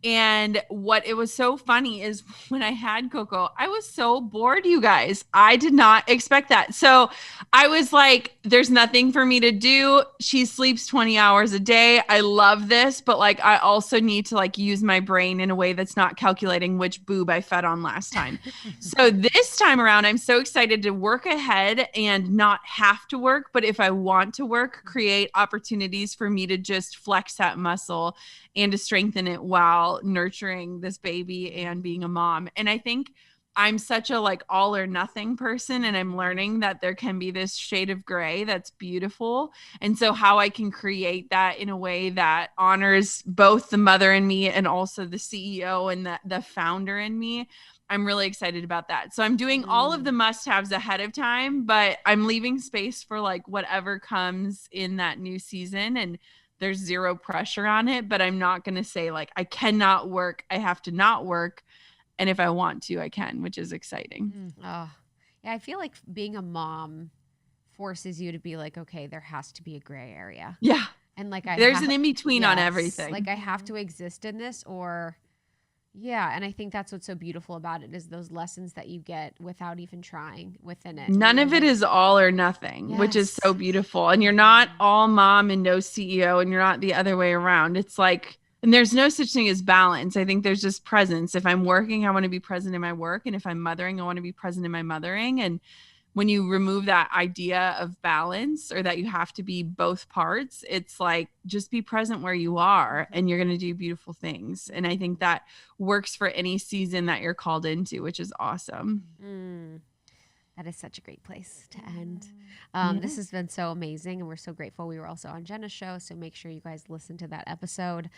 And what it was so funny is when I had Coco, I was so bored, you guys. I did not expect that. So I was like, there's nothing for me to do. She sleeps 20 hours a day. I love this, but like, I also need to like use my brain in a way that's not calculating which boob I fed on last time. So this time around, I'm so excited to work ahead and not have to work. But if I want to work, create opportunities for me to just flex that muscle and to strengthen it while nurturing this baby and being a mom. And I think I'm such a like all or nothing person, and I'm learning that there can be this shade of gray that's beautiful. And so how I can create that in a way that honors both the mother in me and also the CEO and the founder in me, I'm really excited about that. So I'm doing all of the must-haves ahead of time, but I'm leaving space for like whatever comes in that new season, and there's zero pressure on it. But I'm not going to say like, I cannot work. I have to not work. And if I want to, I can, which is exciting. Yeah, I feel like being a mom forces you to be like, okay, there has to be a gray area. Yeah. And like, there's an in-between on everything. Like I have to exist in this, or and I think that's what's so beautiful about it is those lessons that you get without even trying within it. None of it is all or nothing, which is so beautiful. And you're not all mom and no CEO, and you're not the other way around. It's like, and there's no such thing as balance. I think there's just presence. If I'm working, I want to be present in my work. And if I'm mothering, I want to be present in my mothering. And when you remove that idea of balance, or that you have to be both parts, it's like, just be present where you are and you're going to do beautiful things. And I think that works for any season that you're called into, which is awesome. That is such a great place to end. This has been so amazing, and we're so grateful. We were also on Jenna's show, so make sure you guys listen to that episode.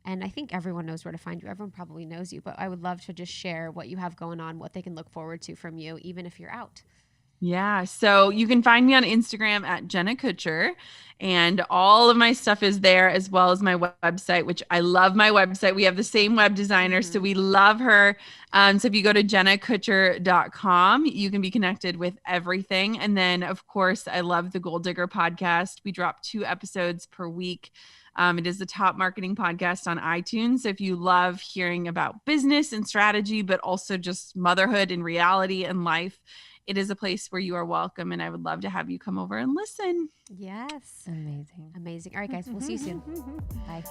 And I think everyone knows where to find you. Everyone probably knows you, but I would love to just share what you have going on, what they can look forward to from you, even if you're out. Yeah. So you can find me on Instagram at Jenna Kutcher, and all of my stuff is there, as well as my website, which I love my website. We have the same web designer, so we love her. So if you go to jennakutcher.com, you can be connected with everything. And then of course, I love the Gold Digger podcast. We drop 2 episodes per week. It is the top marketing podcast on iTunes. So if you love hearing about business and strategy, but also just motherhood and reality and life, it is a place where you are welcome. And I would love to have you come over and listen. Yes. Amazing. Amazing. All right, guys. We'll see you soon. Bye.